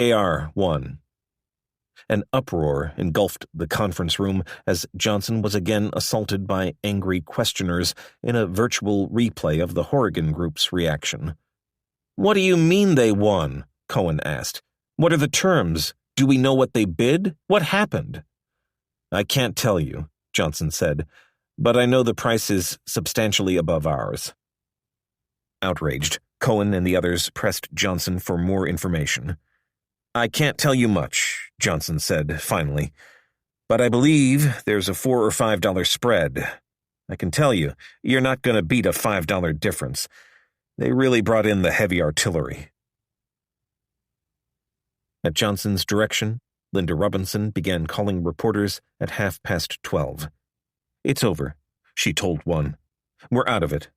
AR-1. An uproar engulfed the conference room as Johnson was again assaulted by angry questioners in a virtual replay of the Horrigan Group's reaction. "What do you mean they won?" Cohen asked. "What are the terms? Do we know what they bid? What happened?" "I can't tell you," Johnson said, "but I know the price is substantially above ours." Outraged, Cohen and the others pressed Johnson for more information. "I can't tell you much," Johnson said finally, "but I believe there's a $4 or $5 spread. I can tell you, you're not going to beat a $5 difference. They really brought in the heavy artillery." At Johnson's direction, Linda Robinson began calling reporters at 12:30. "It's over," she told one. "We're out of it.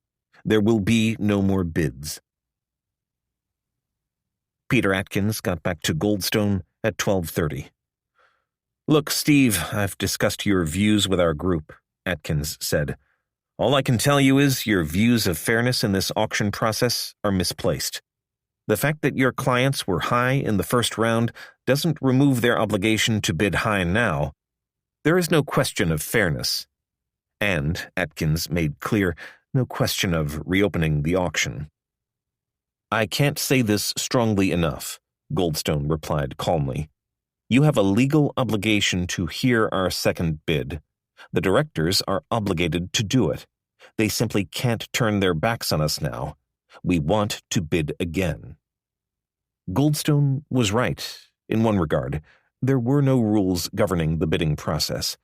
There will be no more bids." Peter Atkins got back to Goldstone at 12:30. "Look, Steve, I've discussed your views with our group," Atkins said. "All I can tell you is your views of fairness in this auction process are misplaced. The fact that your clients were high in the first round doesn't remove their obligation to bid high now. There is no question of fairness. And, Atkins made clear, no question of reopening the auction." "I can't say this strongly enough," Goldstone replied calmly. "You have a legal obligation to hear our second bid. The directors are obligated to do it. They simply can't turn their backs on us now. We want to bid again." Goldstone was right. In one regard, there were no rules governing the bidding process.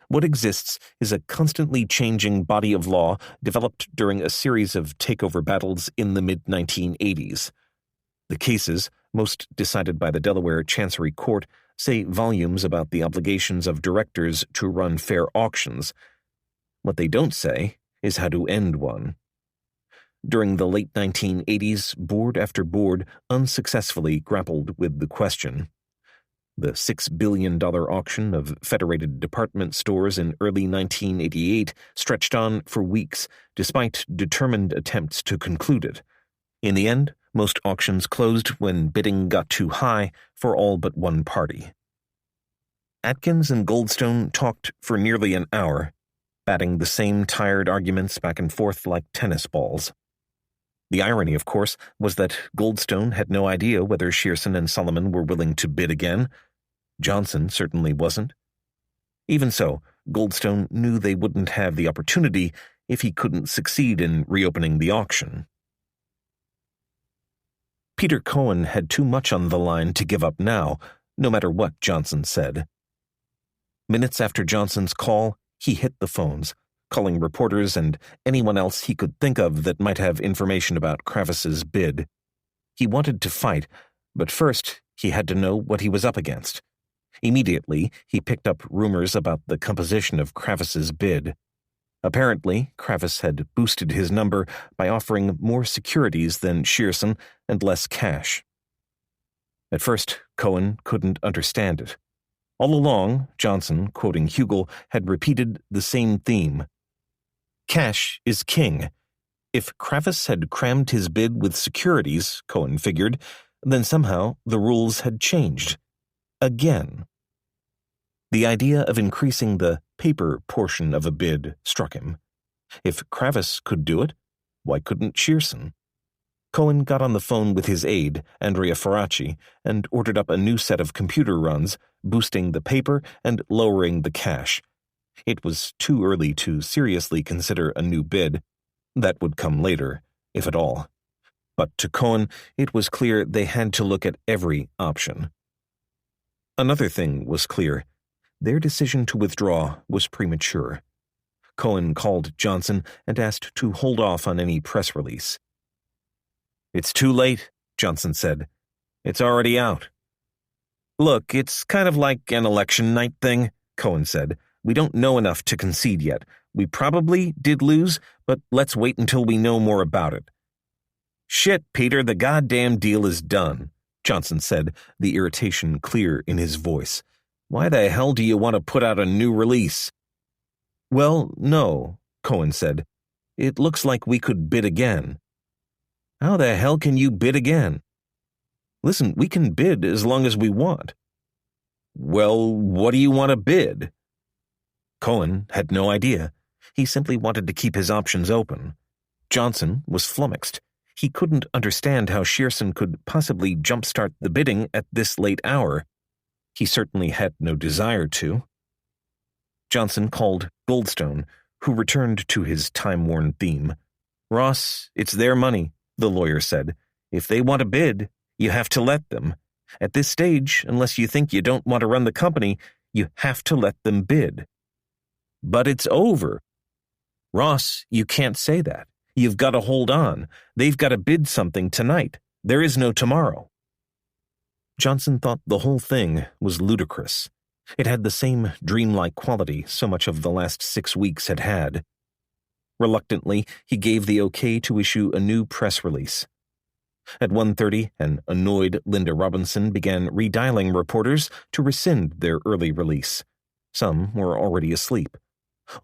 What exists is a constantly changing body of law developed during a series of takeover battles in the mid-1980s. The cases, most decided by the Delaware Chancery Court, say volumes about the obligations of directors to run fair auctions. What they don't say is how to end one. During the late 1980s, board after board unsuccessfully grappled with the question. The $6 billion auction of Federated Department Stores in early 1988 stretched on for weeks, despite determined attempts to conclude it. In the end, most auctions closed when bidding got too high for all but one party. Atkins and Goldstone talked for nearly an hour, batting the same tired arguments back and forth like tennis balls. The irony, of course, was that Goldstone had no idea whether Shearson and Solomon were willing to bid again. Johnson certainly wasn't. Even so, Goldstone knew they wouldn't have the opportunity if he couldn't succeed in reopening the auction. Peter Cohen had too much on the line to give up now, no matter what Johnson said. Minutes after Johnson's call, he hit the phones, calling reporters and anyone else he could think of that might have information about Kravis's bid. He wanted to fight, but first he had to know what he was up against. Immediately, he picked up rumors about the composition of Kravis's bid. Apparently, Kravis had boosted his number by offering more securities than Shearson and less cash. At first, Cohen couldn't understand it. All along, Johnson, quoting Hugel, had repeated the same theme. Cash is king. If Kravis had crammed his bid with securities, Cohen figured, then somehow the rules had changed. Again. The idea of increasing the paper portion of a bid struck him. If Kravis could do it, why couldn't Shearson? Cohen got on the phone with his aide, Andrea Faraci, and ordered up a new set of computer runs, boosting the paper and lowering the cash. It was too early to seriously consider a new bid. That would come later, if at all. But to Cohen, it was clear they had to look at every option. Another thing was clear. Their decision to withdraw was premature. Cohen called Johnson and asked to hold off on any press release. "It's too late," Johnson said. "It's already out." "Look, it's kind of like an election night thing," Cohen said. "We don't know enough to concede yet. We probably did lose, but let's wait until we know more about it." "Shit, Peter, the goddamn deal is done," Johnson said, the irritation clear in his voice. "Why the hell do you want to put out a new release?" "Well, no," Cohen said. "It looks like we could bid again." "How the hell can you bid again?" Listen, we can bid as long as we want. Well, what do you want to bid? Cohen had no idea. He simply wanted to keep his options open. Johnson was flummoxed. He couldn't understand how Shearson could possibly jumpstart the bidding at this late hour. He certainly had no desire to. Johnson called Goldstone, who returned to his time-worn theme. Ross, it's their money, the lawyer said. If they want to bid, you have to let them. At this stage, unless you think you don't want to run the company, you have to let them bid. But it's over. Ross, you can't say that. You've got to hold on. They've got to bid something tonight. There is no tomorrow. Johnson thought the whole thing was ludicrous. It had the same dreamlike quality so much of the last 6 weeks had had. Reluctantly, he gave the okay to issue a new press release. At 1:30, an annoyed Linda Robinson began redialing reporters to rescind their early release. Some were already asleep.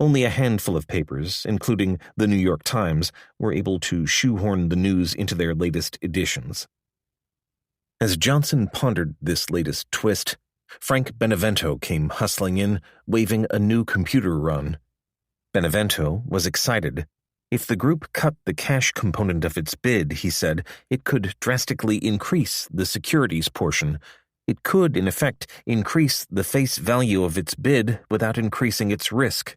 Only a handful of papers, including the New York Times, were able to shoehorn the news into their latest editions. As Johnson pondered this latest twist, Frank Benevento came hustling in, waving a new computer run. Benevento was excited. If the group cut the cash component of its bid, he said, it could drastically increase the securities portion. It could, in effect, increase the face value of its bid without increasing its risk.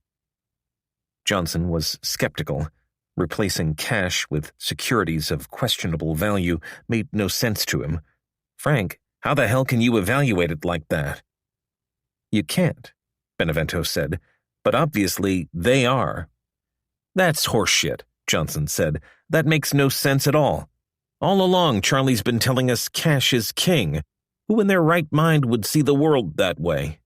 Johnson was skeptical. Replacing cash with securities of questionable value made no sense to him. Frank, how the hell can you evaluate it like that? You can't, Benevento said, but obviously they are. That's horseshit, Johnson said. That makes no sense at all. All along, Charlie's been telling us cash is king. Who in their right mind would see the world that way?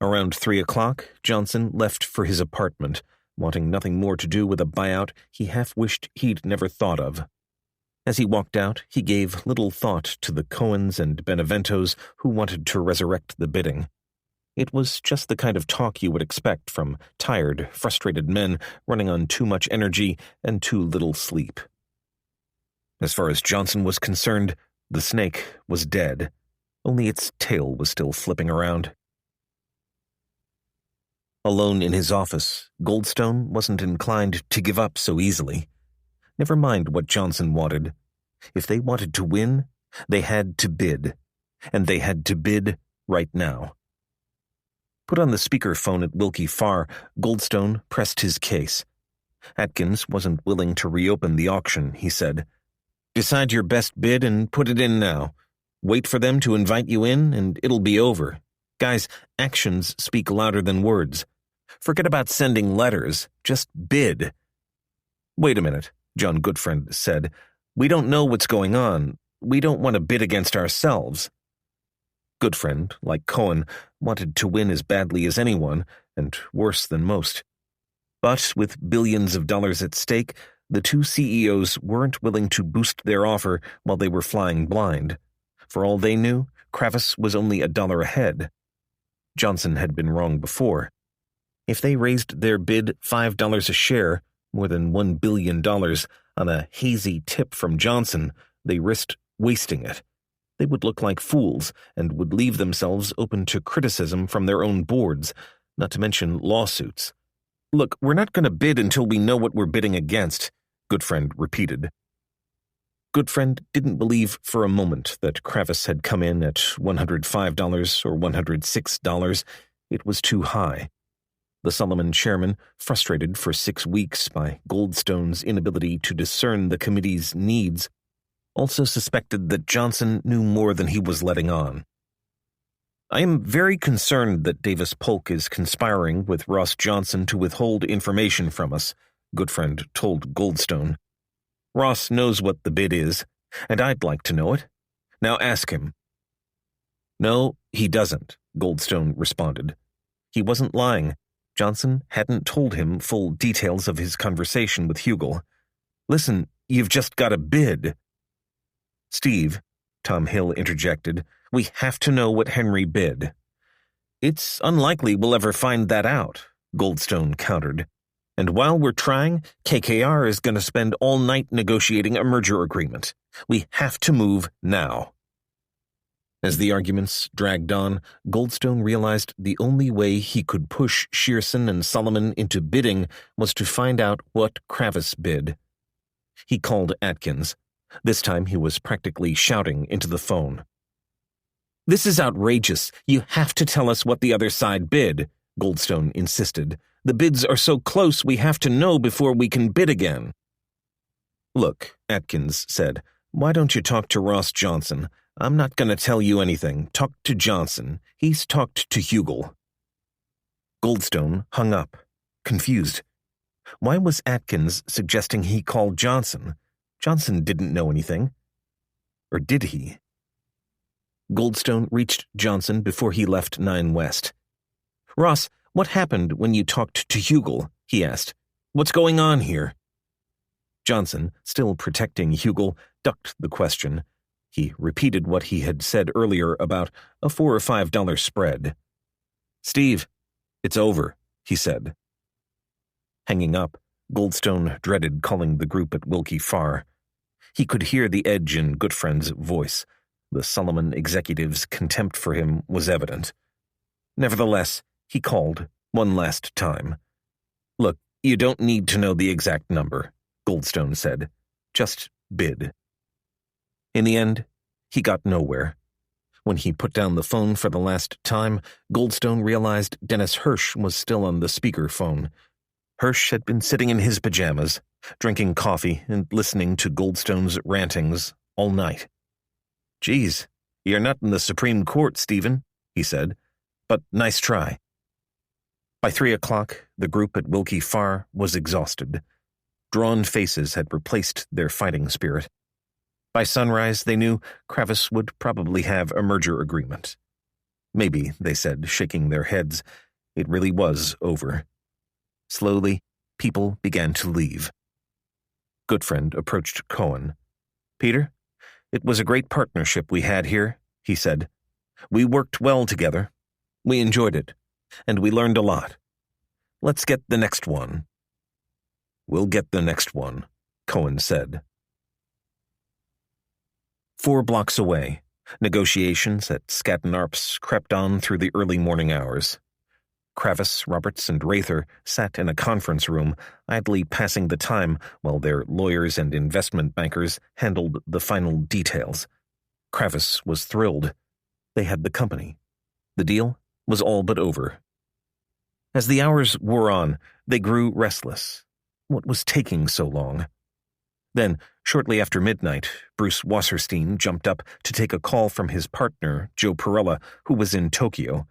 Around 3 o'clock, Johnson left for his apartment, wanting nothing more to do with a buyout he half wished he'd never thought of. As he walked out, he gave little thought to the Cohens and Beneventos who wanted to resurrect the bidding. It was just the kind of talk you would expect from tired, frustrated men running on too much energy and too little sleep. As far as Johnson was concerned, the snake was dead. Only its tail was still flipping around. Alone in his office, Goldstone wasn't inclined to give up so easily. Never mind what Johnson wanted. If they wanted to win, they had to bid. And they had to bid right now. Put on the speakerphone at Wilkie Farr, Goldstone pressed his case. Atkins wasn't willing to reopen the auction, he said. Decide your best bid and put it in now. Wait for them to invite you in, and it'll be over. Guys, actions speak louder than words. Forget about sending letters. Just bid. Wait a minute, John Goodfriend said. We don't know what's going on. We don't want to bid against ourselves. Goodfriend, like Cohen, wanted to win as badly as anyone, and worse than most. But with billions of dollars at stake, the two CEOs weren't willing to boost their offer while they were flying blind. For all they knew, Kravis was only $1 ahead. Johnson had been wrong before. If they raised their bid $5 a share, more than $1 billion, on a hazy tip from Johnson, they risked wasting it. They would look like fools and would leave themselves open to criticism from their own boards, not to mention lawsuits. Look, we're not going to bid until we know what we're bidding against, Goodfriend repeated. Goodfriend didn't believe for a moment that Kravis had come in at $105 or $106. It was too high. The Solomon chairman, frustrated for 6 weeks by Goldstone's inability to discern the committee's needs, also suspected that Johnson knew more than he was letting on. I am very concerned that Davis Polk is conspiring with Ross Johnson to withhold information from us, Goodfriend told Goldstone. Ross knows what the bid is, and I'd like to know it. Now ask him. No, he doesn't, Goldstone responded. He wasn't lying. Johnson hadn't told him full details of his conversation with Hugel. Listen, you've just got to bid. Steve, Tom Hill interjected, we have to know what Henry bid. It's unlikely we'll ever find that out, Goldstone countered. And while we're trying, KKR is going to spend all night negotiating a merger agreement. We have to move now. As the arguments dragged on, Goldstone realized the only way he could push Shearson and Solomon into bidding was to find out what Kravis bid. He called Atkins. This time he was practically shouting into the phone. "This is outrageous. You have to tell us what the other side bid," Goldstone insisted. "The bids are so close we have to know before we can bid again." "Look," Atkins said, "why don't you talk to Ross Johnson? I'm not going to tell you anything. Talk to Johnson. He's talked to Hugel." Goldstone hung up, confused. Why was Atkins suggesting he call Johnson? Johnson didn't know anything. Or did he? Goldstone reached Johnson before he left 9 West. "Ross, what happened when you talked to Hugel?" he asked. "What's going on here?" Johnson, still protecting Hugel, ducked the question. He repeated what he had said earlier about a $4 or $5 spread. "Steve, it's over," he said. Hanging up, Goldstone dreaded calling the group at Willkie Farr. He could hear the edge in Goodfriend's voice. The Solomon executive's contempt for him was evident. Nevertheless, he called one last time. "Look, you don't need to know the exact number," Goldstone said. "Just bid." In the end, he got nowhere. When he put down the phone for the last time, Goldstone realized Dennis Hirsch was still on the speakerphone. Hirsch had been sitting in his pajamas, drinking coffee and listening to Goldstone's rantings all night. "Geez, you're not in the Supreme Court, Stephen," he said, "but nice try." By 3 o'clock, the group at Willkie Farr was exhausted. Drawn faces had replaced their fighting spirit. By sunrise, they knew Kravis would probably have a merger agreement. Maybe, they said, shaking their heads, it really was over. Slowly, people began to leave. Goodfriend approached Cohen. "Peter, it was a great partnership we had here," he said. "We worked well together. We enjoyed it, and we learned a lot. Let's get the next one." "We'll get the next one," Cohen said. 4 blocks away, negotiations at Skadden Arps crept on through the early morning hours. Kravis, Roberts, and Rather sat in a conference room, idly passing the time while their lawyers and investment bankers handled the final details. Kravis was thrilled. They had the company. The deal was all but over. As the hours wore on, they grew restless. What was taking so long? Then, shortly after midnight, Bruce Wasserstein jumped up to take a call from his partner, Joe Perella, who was in Tokyo.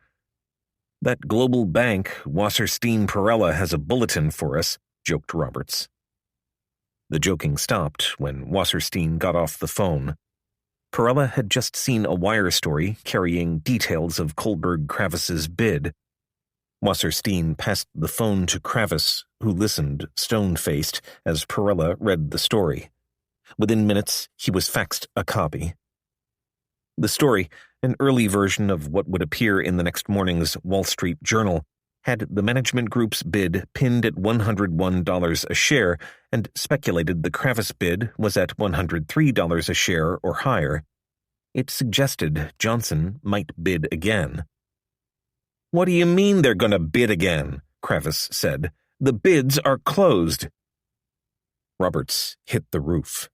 "That global bank, Wasserstein Perella, has a bulletin for us," joked Roberts. The joking stopped when Wasserstein got off the phone. Perella had just seen a wire story carrying details of Kohlberg Kravis's bid. Wasserstein passed the phone to Kravis, who listened, stone-faced, as Perella read the story. Within minutes, he was faxed a copy. The story, an early version of what would appear in the next morning's Wall Street Journal, had the management group's bid pinned at $101 a share and speculated the Kravis bid was at $103 a share or higher. It suggested Johnson might bid again. "What do you mean they're going to bid again?" Kravis said. "The bids are closed." Roberts hit the roof.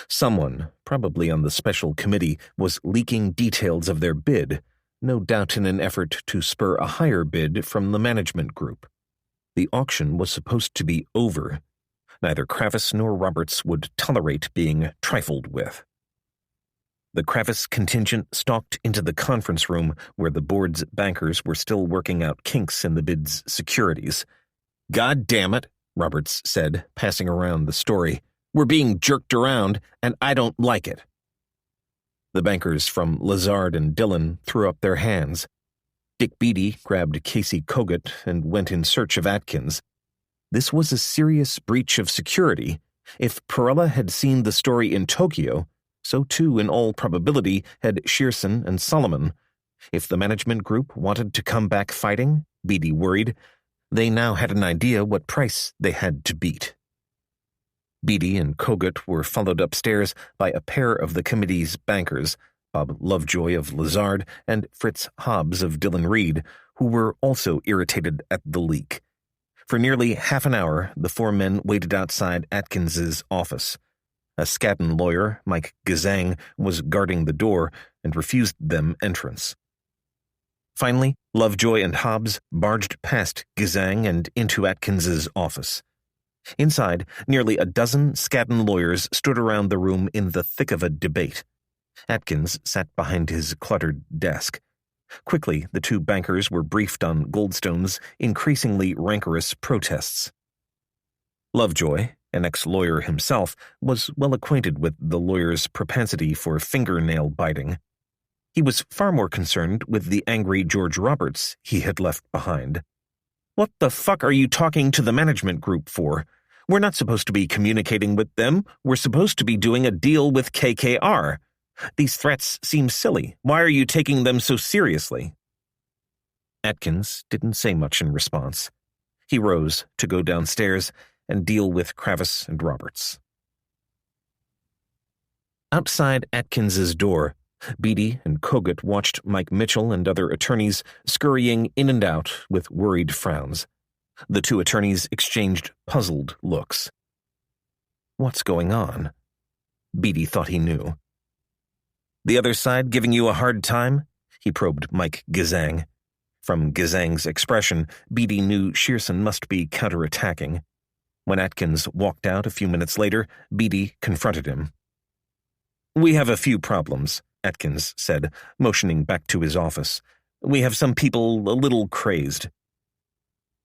Someone, probably on the special committee, was leaking details of their bid, no doubt in an effort to spur a higher bid from the management group. The auction was supposed to be over. Neither Kravis nor Roberts would tolerate being trifled with. The Kravis contingent stalked into the conference room where the board's bankers were still working out kinks in the bid's securities. "God damn it," Roberts said, passing around the story. "We're being jerked around, and I don't like it." The bankers from Lazard and Dillon threw up their hands. Dick Beatty grabbed Casey Kogut and went in search of Atkins. This was a serious breach of security. If Perella had seen the story in Tokyo, so too, in all probability, had Shearson and Solomon. If the management group wanted to come back fighting, Beatty worried, They now had an idea what price they had to beat. Beatty and Kogut were followed upstairs by a pair of the committee's bankers, Bob Lovejoy of Lazard and Fritz Hobbs of Dillon Reed, who were also irritated at the leak. For nearly half an hour, the four men waited outside Atkins's office. A Skadden lawyer, Mike Gazang, was guarding the door and refused them entrance. Finally, Lovejoy and Hobbs barged past Gazang and into Atkins's office. Inside, nearly a dozen Skadden lawyers stood around the room in the thick of a debate. Atkins sat behind his cluttered desk. Quickly, the two bankers were briefed on Goldstone's increasingly rancorous protests. Lovejoy, an ex-lawyer himself, was well acquainted with the lawyer's propensity for fingernail biting. He was far more concerned with the angry George Roberts he had left behind. "What the fuck are you talking to the management group for? We're not supposed to be communicating with them. We're supposed to be doing a deal with KKR. These threats seem silly. Why are you taking them so seriously?" Atkins didn't say much in response. He rose to go downstairs and deal with Kravis and Roberts. Outside Atkins's door, Beatty and Kogut watched Mike Mitchell and other attorneys scurrying in and out with worried frowns. The two attorneys exchanged puzzled looks. What's going on? Beatty thought he knew. "The other side giving you a hard time?" he probed Mike Gazang. From Gazang's expression, Beatty knew Shearson must be counterattacking. When Atkins walked out a few minutes later, Beatty confronted him. "We have a few problems," Atkins said, motioning back to his office. "We have some people a little crazed."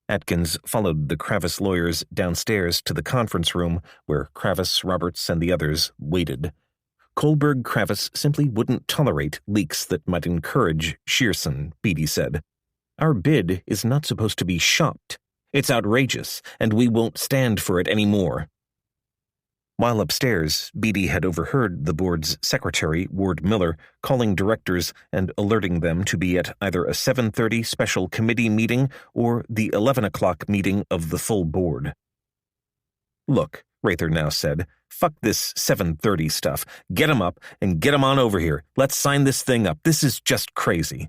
Atkins followed the Kravis lawyers downstairs to the conference room where Kravis, Roberts, and the others waited. Kohlberg Kravis simply wouldn't tolerate leaks that might encourage Shearson, Beatty said. "Our bid is not supposed to be shopped. It's outrageous, and we won't stand for it anymore." While upstairs, Beatty had overheard the board's secretary, Ward Miller, calling directors and alerting them to be at either a 7:30 special committee meeting or the 11 o'clock meeting of the full board. "Look," Rather now said, "fuck this 7:30 stuff. Get 'em up and get 'em on over here. Let's sign this thing up. This is just crazy."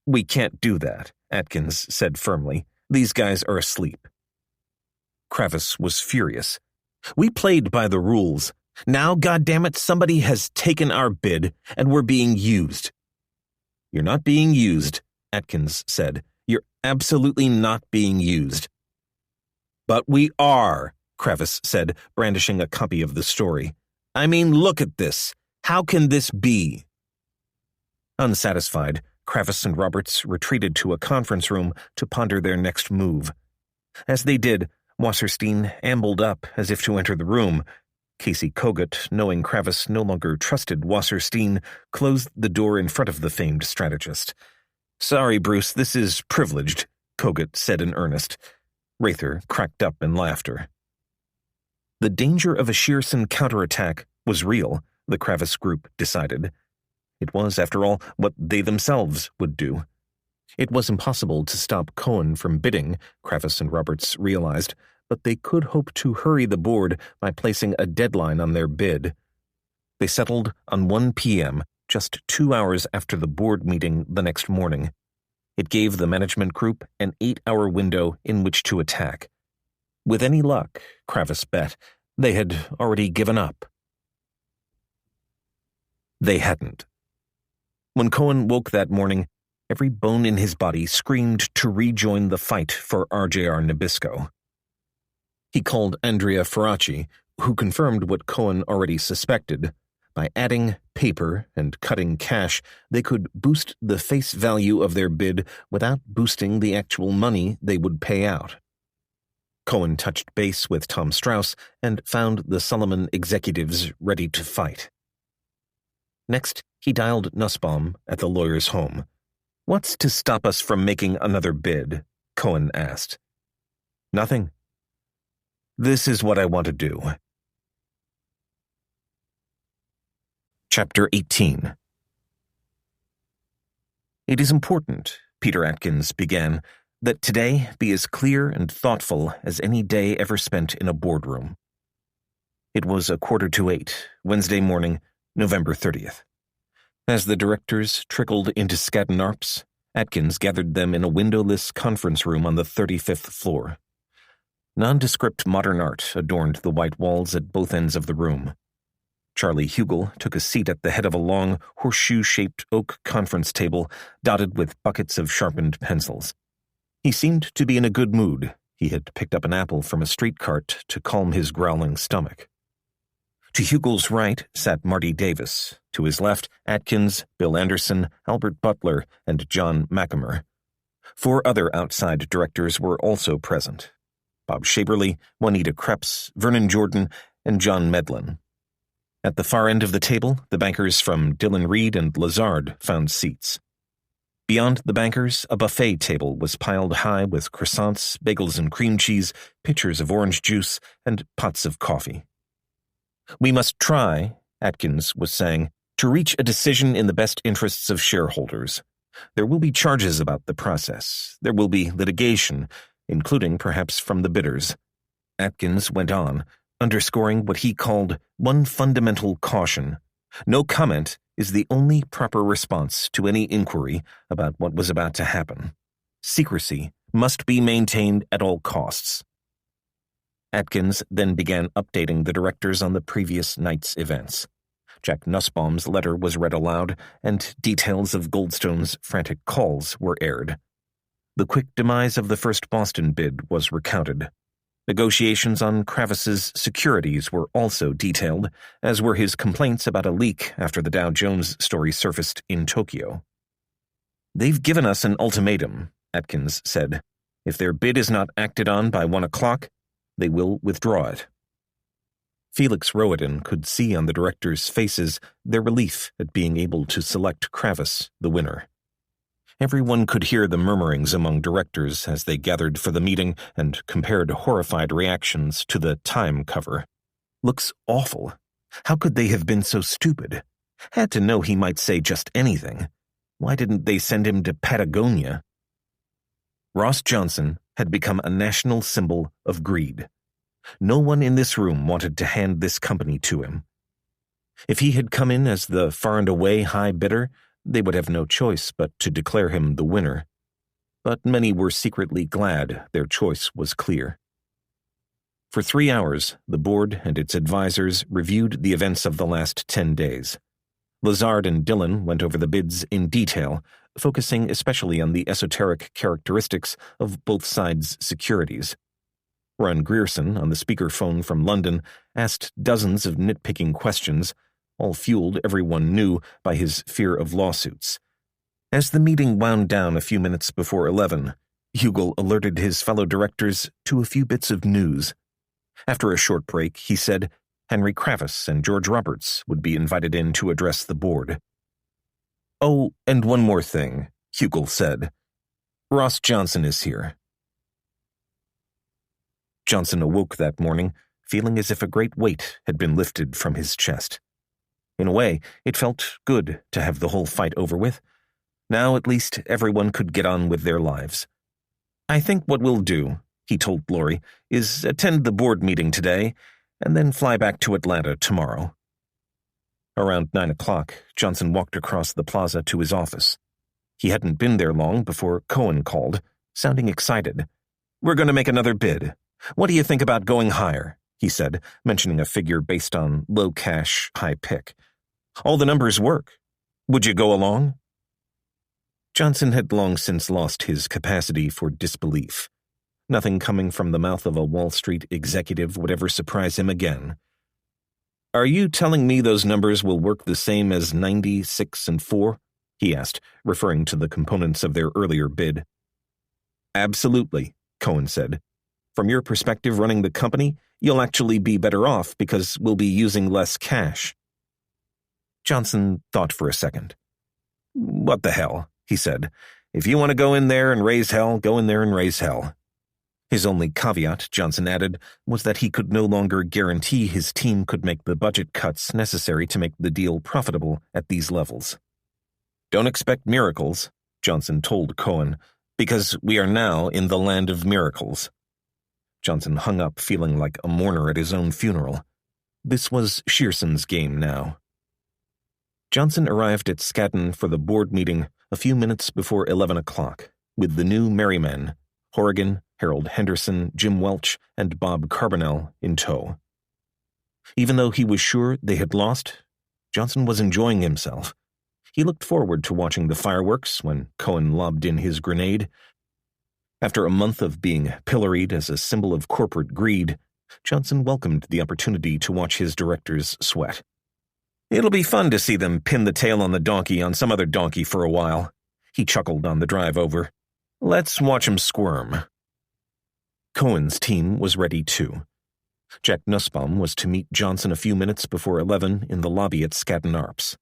"We can't do that," Atkins said firmly. "These guys are asleep." Kravis was furious. "We played by the rules. Now, goddammit, somebody has taken our bid, and we're being used." "You're not being used," Atkins said. "You're absolutely not being used." "But we are," Kravis said, brandishing a copy of the story. "I mean, look at this. How can this be?" Unsatisfied, Kravis and Roberts retreated to a conference room to ponder their next move. As they did, Wasserstein ambled up as if to enter the room. Casey Kogut, knowing Kravis no longer trusted Wasserstein, closed the door in front of the famed strategist. "Sorry, Bruce, this is privileged," Kogut said in earnest. Rather cracked up in laughter. The danger of a Shearson counterattack was real, the Kravis group decided. It was, after all, what they themselves would do. It was impossible to stop Cohen from bidding, Kravis and Roberts realized, but they could hope to hurry the board by placing a deadline on their bid. They settled on 1 p.m., just 2 hours after the board meeting the next morning. It gave the management group an 8-hour window in which to attack. With any luck, Kravis bet, they had already given up. They hadn't. When Cohen woke that morning, every bone in his body screamed to rejoin the fight for RJR Nabisco. He called Andrea Faraci, who confirmed what Cohen already suspected. By adding paper and cutting cash, they could boost the face value of their bid without boosting the actual money they would pay out. Cohen touched base with Tom Strauss and found the Solomon executives ready to fight. Next, he dialed Nussbaum at the lawyer's home. "What's to stop us from making another bid?" Cohen asked. "Nothing. This is what I want to do." Chapter 18. "It is important," Peter Atkins began, that today be as clear and thoughtful as any day ever spent in a boardroom. It was 7:45, Wednesday morning, November 30th. As the directors trickled into Skadden Arps, Atkins gathered them in a windowless conference room on the 35th floor. Nondescript modern art adorned the white walls at both ends of the room. Charlie Hugel took a seat at the head of a long, horseshoe-shaped oak conference table dotted with buckets of sharpened pencils. He seemed to be in a good mood. He had picked up an apple from a street cart to calm his growling stomach. To Hugel's right sat Marty Davis. To his left, Atkins, Bill Anderson, Albert Butler, and John McAmer. 4 other outside directors were also present: Bob Shaberly, Juanita Krebs, Vernon Jordan, and John Medlin. At the far end of the table, the bankers from Dillon Read and Lazard found seats. Beyond the bankers, a buffet table was piled high with croissants, bagels and cream cheese, pitchers of orange juice, and pots of coffee. "We must try," Atkins was saying, "to reach a decision in the best interests of shareholders. There will be charges about the process. There will be litigation, including perhaps from the bidders." Atkins went on, underscoring what he called one fundamental caution: no comment is the only proper response to any inquiry about what was about to happen. Secrecy must be maintained at all costs. Atkins then began updating the directors on the previous night's events. Jack Nussbaum's letter was read aloud, and details of Goldstone's frantic calls were aired. The quick demise of the first Boston bid was recounted. Negotiations on Kravis's securities were also detailed, as were his complaints about a leak after the Dow Jones story surfaced in Tokyo. "They've given us an ultimatum," Atkins said. "If their bid is not acted on by 1 o'clock, they will withdraw it." Felix Rohatyn could see on the directors' faces their relief at being able to select Kravis the winner. Everyone could hear the murmurings among directors as they gathered for the meeting and compared horrified reactions to the Time cover. "Looks awful. How could they have been so stupid? Had to know he might say just anything. Why didn't they send him to Patagonia?" Ross Johnson had become a national symbol of greed. No one in this room wanted to hand this company to him. If he had come in as the far and away high bidder, they would have no choice but to declare him the winner. But many were secretly glad their choice was clear. For 3 hours, the board and its advisors reviewed the events of the last 10 days. Lazard and Dillon went over the bids in detail, focusing especially on the esoteric characteristics of both sides' securities. Ron Grierson, on the speakerphone from London, asked dozens of nitpicking questions, all fueled, everyone knew, by his fear of lawsuits. As the meeting wound down a few minutes before 11, Hugel alerted his fellow directors to a few bits of news. After a short break, he said Henry Kravis and George Roberts would be invited in to address the board. "Oh, and one more thing," Hugel said. "Ross Johnson is here." Johnson awoke that morning, feeling as if a great weight had been lifted from his chest. In a way, it felt good to have the whole fight over with. Now, at least, everyone could get on with their lives. "I think what we'll do," he told Lori, "is attend the board meeting today, and then fly back to Atlanta tomorrow." Around 9 o'clock, Johnson walked across the plaza to his office. He hadn't been there long before Cohen called, sounding excited. "We're going to make another bid. What do you think about going higher?" he said, mentioning a figure based on low cash, high pick. "All the numbers work. Would you go along?" Johnson had long since lost his capacity for disbelief. Nothing coming from the mouth of a Wall Street executive would ever surprise him again. "Are you telling me those numbers will work the same as 90, 6, and 4? He asked, referring to the components of their earlier bid. "Absolutely," Cohen said. "From your perspective running the company, you'll actually be better off because we'll be using less cash." Johnson thought for a second. "What the hell?" he said. "If you want to go in there and raise hell, go in there and raise hell." His only caveat, Johnson added, was that he could no longer guarantee his team could make the budget cuts necessary to make the deal profitable at these levels. "Don't expect miracles," Johnson told Cohen, because we are now in the land of miracles." Johnson hung up, feeling like a mourner at his own funeral. This was Shearson's game now. Johnson arrived at Skadden for the board meeting a few minutes before 11 o'clock, with the new Merrymen, Horrigan, Harold Henderson, Jim Welch, and Bob Carbonell in tow. Even though he was sure they had lost, Johnson was enjoying himself. He looked forward to watching the fireworks when Cohen lobbed in his grenade. After a month of being pilloried as a symbol of corporate greed, Johnson welcomed the opportunity to watch his directors sweat. "It'll be fun to see them pin the tail on the donkey on some other donkey for a while," he chuckled on the drive over. "Let's watch 'em squirm." Cohen's team was ready too. Jack Nussbaum was to meet Johnson a few minutes before 11 in the lobby at Skadden Arps.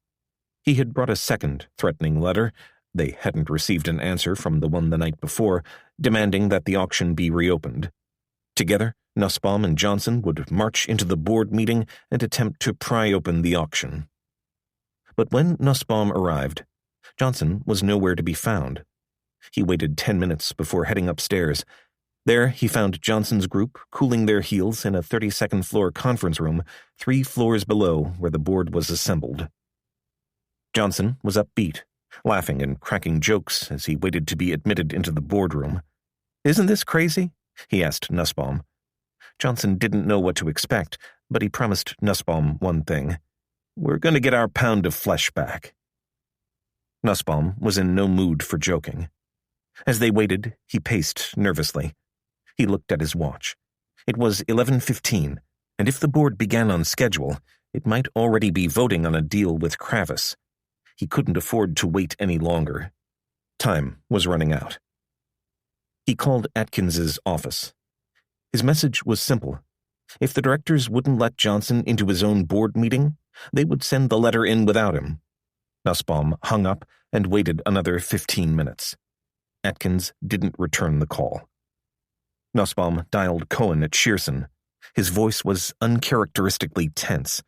He had brought a second threatening letter. They hadn't received an answer from the one the night before, demanding that the auction be reopened. Together, Nussbaum and Johnson would march into the board meeting and attempt to pry open the auction. But when Nussbaum arrived, Johnson was nowhere to be found. He waited 10 minutes before heading upstairs. There he found Johnson's group cooling their heels in a 32nd floor conference room 3 floors below where the board was assembled. Johnson was upbeat, laughing and cracking jokes as he waited to be admitted into the boardroom. "Isn't this crazy?" he asked Nussbaum. Johnson didn't know what to expect, but he promised Nussbaum one thing. "We're going to get our pound of flesh back." Nussbaum was in no mood for joking. As they waited, he paced nervously. He looked at his watch. It was 11:15, and if the board began on schedule, it might already be voting on a deal with Kravis. He couldn't afford to wait any longer. Time was running out. He called Atkins's office. His message was simple. If the directors wouldn't let Johnson into his own board meeting, they would send the letter in without him. Nussbaum hung up and waited another 15 minutes. Atkins didn't return the call. Nussbaum dialed Cohen at Shearson. His voice was uncharacteristically tense.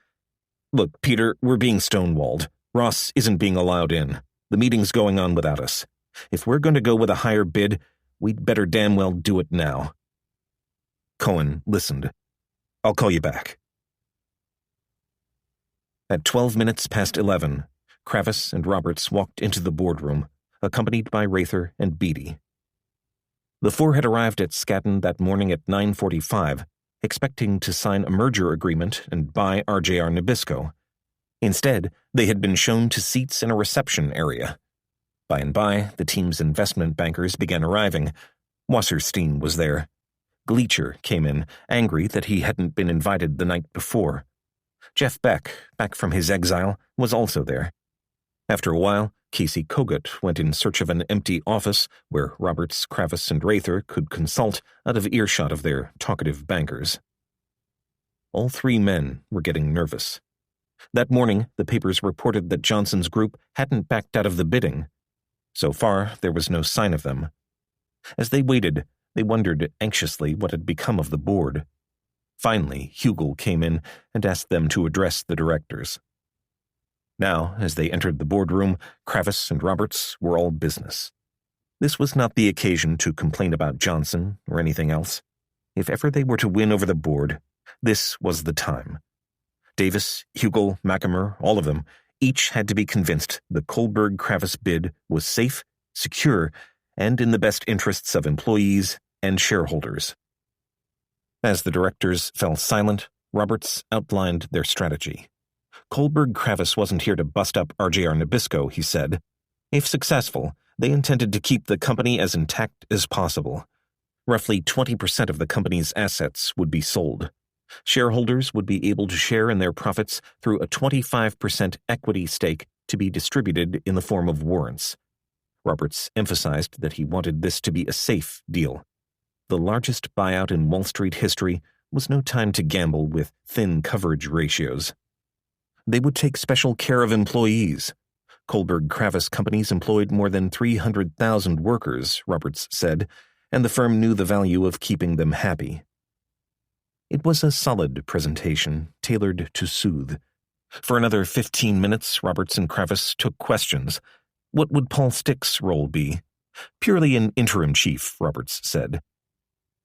"Look, Peter, we're being stonewalled. Ross isn't being allowed in. The meeting's going on without us. If we're going to go with a higher bid, we'd better damn well do it now." Cohen listened. "I'll call you back." At 12 minutes past 11, Kravis and Roberts walked into the boardroom, accompanied by Rather and Beatty. The four had arrived at Skadden that morning at 9:45, expecting to sign a merger agreement and buy RJR Nabisco. Instead, they had been shown to seats in a reception area. By and by, the team's investment bankers began arriving. Wasserstein was there. Gleacher came in, angry that he hadn't been invited the night before. Jeff Beck, back from his exile, was also there. After a while, Casey Kogut went in search of an empty office where Roberts, Kravis, and Rather could consult out of earshot of their talkative bankers. All 3 men were getting nervous. That morning, the papers reported that Johnson's group hadn't backed out of the bidding. So far, there was no sign of them. As they waited, they wondered anxiously what had become of the board. Finally, Hugel came in and asked them to address the directors. Now, as they entered the boardroom, Kravis and Roberts were all business. This was not the occasion to complain about Johnson or anything else. If ever they were to win over the board, this was the time. Davis, Hugel, McAmer, all of them, each had to be convinced the Kohlberg-Kravis bid was safe, secure, and in the best interests of employees and shareholders. As the directors fell silent, Roberts outlined their strategy. Kohlberg-Kravis wasn't here to bust up RJR Nabisco, he said. If successful, they intended to keep the company as intact as possible. Roughly 20% of the company's assets would be sold. Shareholders would be able to share in their profits through a 25% equity stake to be distributed in the form of warrants. Roberts emphasized that he wanted this to be a safe deal. The largest buyout in Wall Street history was no time to gamble with thin coverage ratios. They would take special care of employees. Kohlberg-Kravis companies employed more than 300,000 workers, Roberts said, and the firm knew the value of keeping them happy. It was a solid presentation, tailored to soothe. For another 15 minutes, Roberts and Kravis took questions. What would Paul Stick's role be? Purely an interim chief, Roberts said.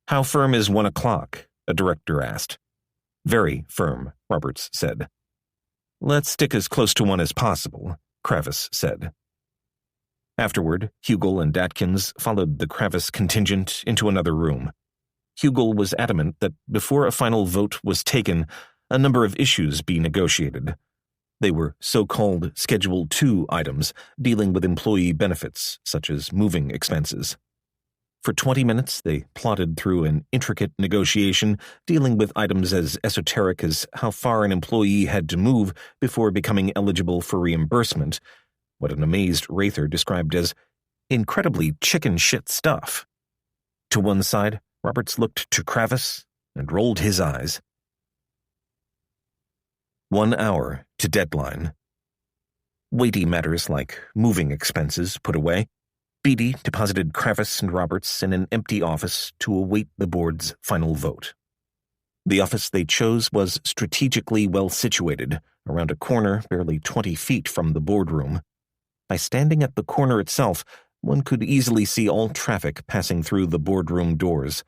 How firm is 1 o'clock? A director asked. Very firm, Roberts said. Let's stick as close to 1 as possible, Kravis said. Afterward, Hugel and Atkins followed the Kravis contingent into another room. Hugel was adamant that before a final vote was taken, a number of issues be negotiated. They were so-called Schedule 2 items dealing with employee benefits, such as moving expenses. For 20 minutes, they plodded through an intricate negotiation dealing with items as esoteric as how far an employee had to move before becoming eligible for reimbursement, what an amazed Rather described as incredibly chicken shit stuff. To one side, Roberts looked to Kravis and rolled his eyes. 1 hour to deadline. Weighty matters like moving expenses put away, Beatty deposited Kravis and Roberts in an empty office to await the board's final vote. The office they chose was strategically well situated, around a corner barely 20 feet from the boardroom. By standing at the corner itself, one could easily see all traffic passing through the boardroom doors.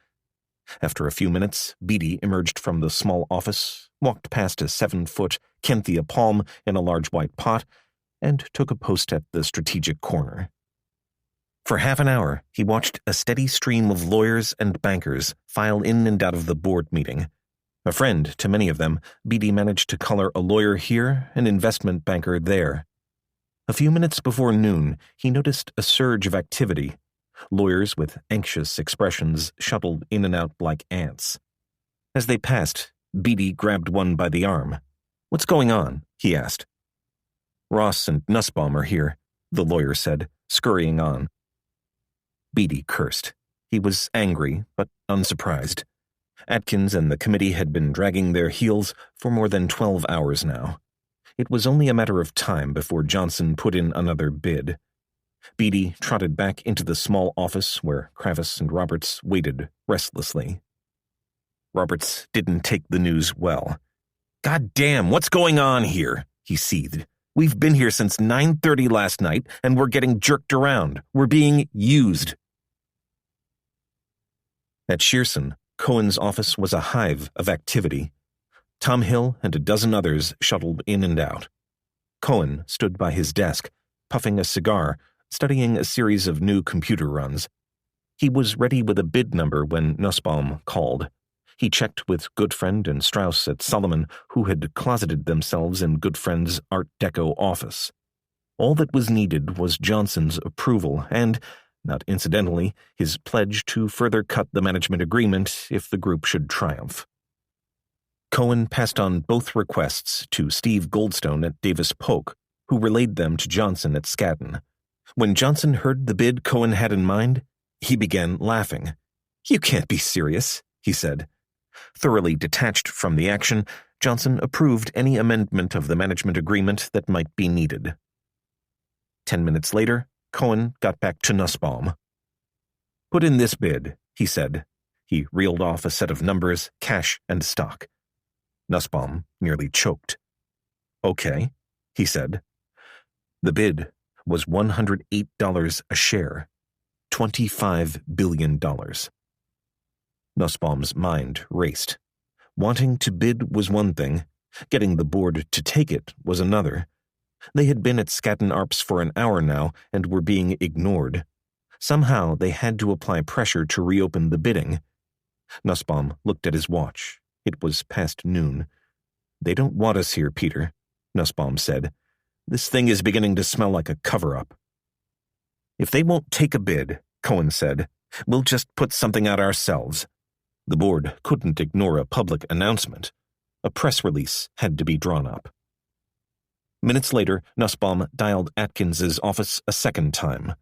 After a few minutes, Beatty emerged from the small office, walked past a 7-foot Kenthia palm in a large white pot, and took a post at the strategic corner. For half an hour, he watched a steady stream of lawyers and bankers file in and out of the board meeting. A friend to many of them, Beatty managed to color a lawyer here, an investment banker there. A few minutes before noon, he noticed a surge of activity. Lawyers with anxious expressions shuttled in and out like ants. As they passed, Beatty grabbed one by the arm. "What's going on?" he asked. "Ross and Nussbaum are here," the lawyer said, scurrying on. Beatty cursed. He was angry, but unsurprised. Atkins and the committee had been dragging their heels for more than 12 hours now. It was only a matter of time before Johnson put in another bid. Beatty trotted back into the small office where Kravis and Roberts waited restlessly. Roberts didn't take the news well. "God damn, what's going on here?" he seethed. "We've been here since 9:30 last night, and we're getting jerked around. We're being used." At Shearson, Cohen's office was a hive of activity. Tom Hill and a dozen others shuttled in and out. Cohen stood by his desk, puffing a cigar, studying a series of new computer runs. He was ready with a bid number when Nussbaum called. He checked with Goodfriend and Strauss at Solomon, who had closeted themselves in Goodfriend's Art Deco office. All that was needed was Johnson's approval and, not incidentally, his pledge to further cut the management agreement if the group should triumph. Cohen passed on both requests to Steve Goldstone at Davis Polk, who relayed them to Johnson at Skadden. When Johnson heard the bid Cohen had in mind, he began laughing. "You can't be serious," he said. Thoroughly detached from the action, Johnson approved any amendment of the management agreement that might be needed. 10 minutes later, Cohen got back to Nussbaum. "Put in this bid," he said. He reeled off a set of numbers, cash, and stock. Nussbaum nearly choked. "Okay," he said. The bid was $108 a share, $25 billion. Nussbaum's mind raced. Wanting to bid was one thing. Getting the board to take it was another. They had been at Skadden Arps for an hour now and were being ignored. Somehow they had to apply pressure to reopen the bidding. Nussbaum looked at his watch. It was past noon. "They don't want us here, Peter," Nussbaum said. "This thing is beginning to smell like a cover-up." "If they won't take a bid," Cohen said, "we'll just put something out ourselves." The board couldn't ignore a public announcement. A press release had to be drawn up. Minutes later, Nussbaum dialed Atkins's office a second time.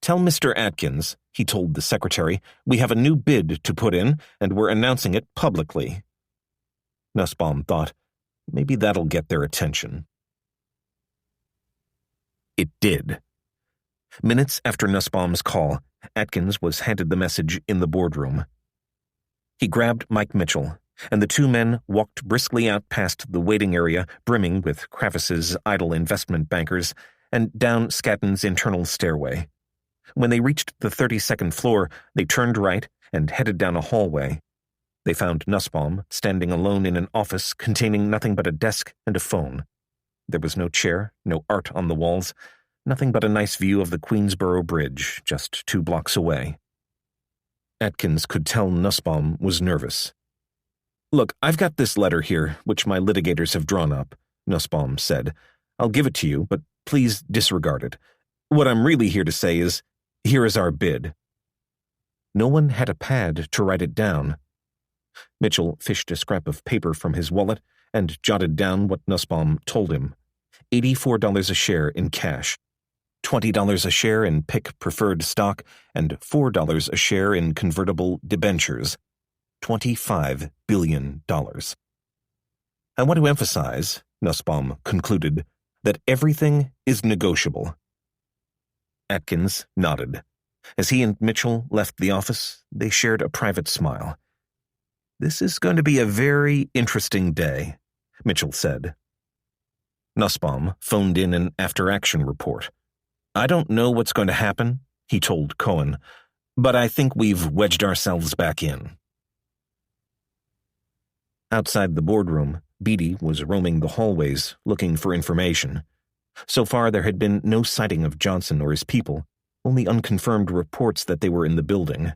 "Tell Mr. Atkins," he told the secretary, "we have a new bid to put in, and we're announcing it publicly." Nussbaum thought, maybe that'll get their attention. It did. Minutes after Nussbaum's call, Atkins was handed the message in the boardroom. He grabbed Mike Mitchell, and the two men walked briskly out past the waiting area brimming with Kravis's idle investment bankers and down Skadden's internal stairway. When they reached the 32nd floor, they turned right and headed down a hallway. They found Nussbaum standing alone in an office containing nothing but a desk and a phone. There was no chair, no art on the walls, nothing but a nice view of the Queensboro Bridge, just 2 blocks away. Atkins could tell Nussbaum was nervous. "Look, I've got this letter here, which my litigators have drawn up," Nussbaum said. "I'll give it to you, but please disregard it. What I'm really here to say is, here is our bid." No one had a pad to write it down. Mitchell fished a scrap of paper from his wallet and jotted down what Nussbaum told him. $84 a share in cash, $20 a share in PIC preferred stock, and $4 a share in convertible debentures. $25 billion. "I want to emphasize," Nussbaum concluded, "that everything is negotiable." Atkins nodded. As he and Mitchell left the office, they shared a private smile. "This is going to be a very interesting day," Mitchell said. Nussbaum phoned in an after-action report. "I don't know what's going to happen," he told Cohen, "but I think we've wedged ourselves back in." Outside the boardroom, Beatty was roaming the hallways looking for information. So far there had been no sighting of Johnson or his people, only unconfirmed reports that they were in the building.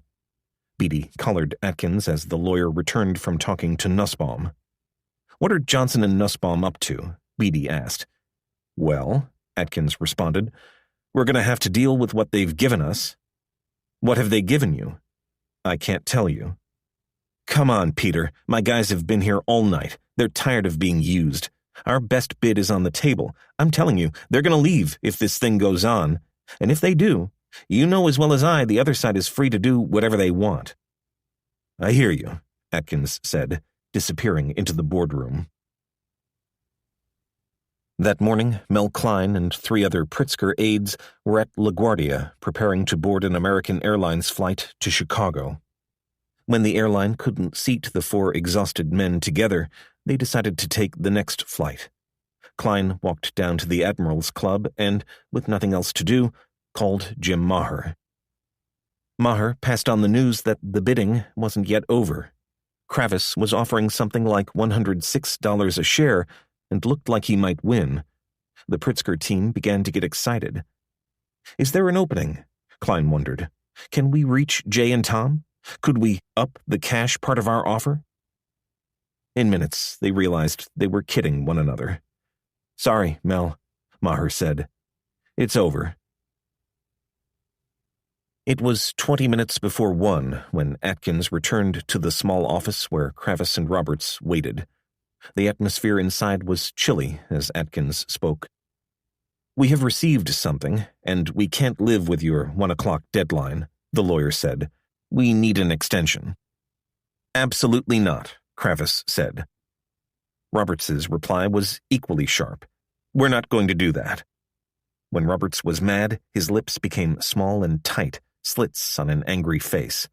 Beatty collared Atkins as the lawyer returned from talking to Nussbaum. "What are Johnson and Nussbaum up to?" Beatty asked. "Well," Atkins responded, "we're going to have to deal with what they've given us." "What have they given you?" "I can't tell you." "Come on, Peter. My guys have been here all night. They're tired of being used. Our best bid is on the table. I'm telling you, they're going to leave if this thing goes on. And if they do, you know as well as I the other side is free to do whatever they want." "I hear you," Atkins said, disappearing into the boardroom. That morning, Mel Klein and 3 other Pritzker aides were at LaGuardia preparing to board an American Airlines flight to Chicago. When the airline couldn't seat the 4 exhausted men together, they decided to take the next flight. Klein walked down to the Admirals Club and, with nothing else to do, called Jim Maher. Maher passed on the news that the bidding wasn't yet over. Kravis was offering something like $106 a share and looked like he might win. The Pritzker team began to get excited. "Is there an opening?" Klein wondered. "Can we reach Jay and Tom? Could we up the cash part of our offer?" In minutes, they realized they were kidding one another. "Sorry, Mel," Maher said. "It's over." It was 20 minutes before 1 when Atkins returned to the small office where Kravis and Roberts waited. The atmosphere inside was chilly as Atkins spoke. "We have received something, and we can't live with your 1 o'clock deadline," the lawyer said. "We need an extension." "Absolutely not," Kravis said. Roberts's reply was equally sharp. "We're not going to do that." When Roberts was mad, his lips became small and tight, slits on an angry face.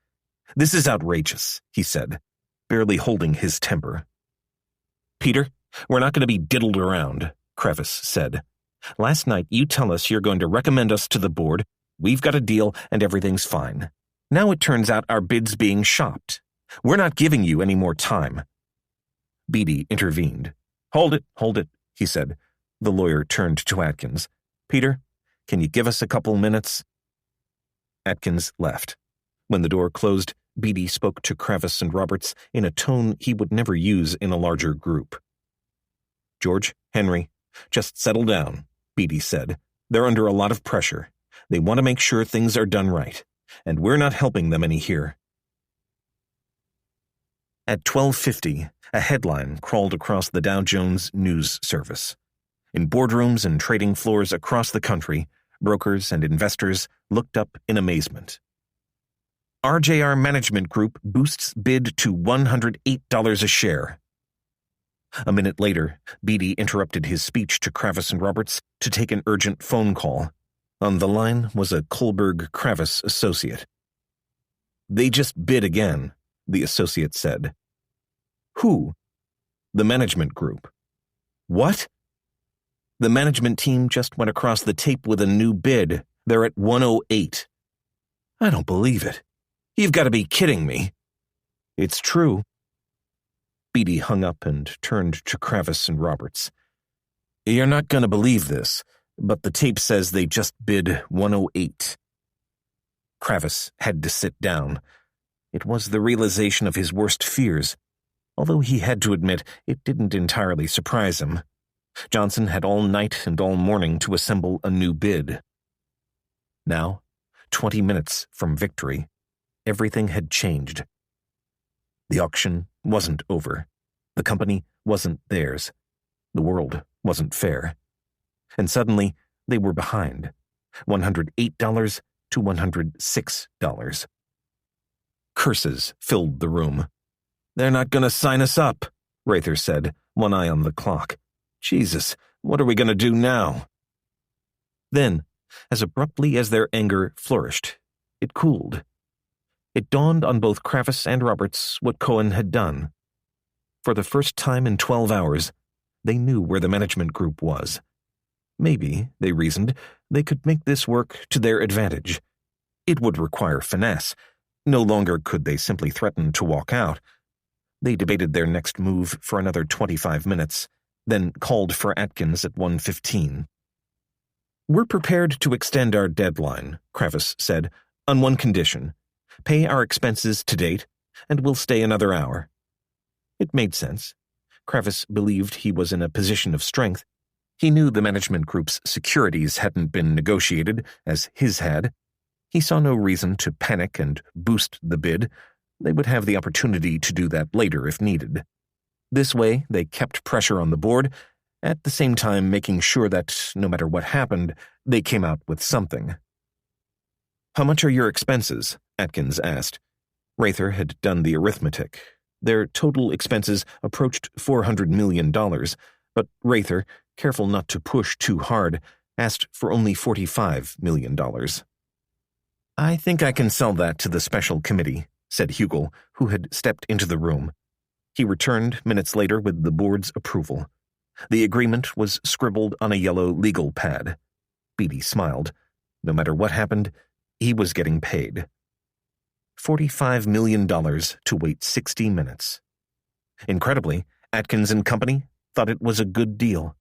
"This is outrageous," he said, barely holding his temper. "Peter, we're not going to be diddled around," Kravis said. "Last night you tell us you're going to recommend us to the board, we've got a deal, and everything's fine. Now it turns out our bid's being shopped. We're not giving you any more time." Beatty intervened. Hold it, he said. The lawyer turned to Atkins. "Peter, can you give us a couple minutes?" Atkins left. When the door closed, Beatty spoke to Kravis and Roberts in a tone he would never use in a larger group. "George, Henry, just settle down," Beatty said. "They're under a lot of pressure. They want to make sure things are done right, and we're not helping them any here." At 12:50, a headline crawled across the Dow Jones News Service. In boardrooms and trading floors across the country, brokers and investors looked up in amazement. RJR Management Group boosts bid to $108 a share. A minute later, Beatty interrupted his speech to Kravis and Roberts to take an urgent phone call. On the line was a Kohlberg-Kravis associate. "They just bid again," the associate said. "Who?" "The management group." "What?" "The management team just went across the tape with a new bid. They're at 108. I don't believe it. You've got to be kidding me. It's true. Beatty hung up and turned to Kravis and Roberts. You're not going to believe this, but the tape says they just bid 108. Kravis had to sit down. It was the realization of his worst fears, although he had to admit it didn't entirely surprise him. Johnson had all night and all morning to assemble a new bid. Now, 20 minutes from victory, everything had changed. The auction wasn't over. The company wasn't theirs. The world wasn't fair. And suddenly, they were behind. $108 to $106. Curses filled the room. They're not going to sign us up, Rather said, one eye on the clock. Jesus, what are we going to do now? Then, as abruptly as their anger flourished, it cooled. It dawned on both Kravis and Roberts what Cohen had done. For the first time in 12 hours, they knew where the management group was. Maybe, they reasoned, they could make this work to their advantage. It would require finesse. No longer could they simply threaten to walk out. They debated their next move for another 25 minutes, then called for Atkins at 1:15. We're prepared to extend our deadline, Kravis said, on one condition. Pay our expenses to date, and we'll stay another hour. It made sense. Kravis believed he was in a position of strength. He knew the management group's securities hadn't been negotiated, as his had. He saw no reason to panic and boost the bid. They would have the opportunity to do that later if needed. This way, they kept pressure on the board, at the same time making sure that, no matter what happened, they came out with something. How much are your expenses? Atkins asked. Rather had done the arithmetic. Their total expenses approached $400 million, but Rather, careful not to push too hard, asked for only $45 million. I think I can sell that to the special committee, said Hugel, who had stepped into the room. He returned minutes later with the board's approval. The agreement was scribbled on a yellow legal pad. Beatty smiled. No matter what happened, he was getting paid. $45 million to wait 60 minutes. Incredibly, Atkins and Company thought it was a good deal.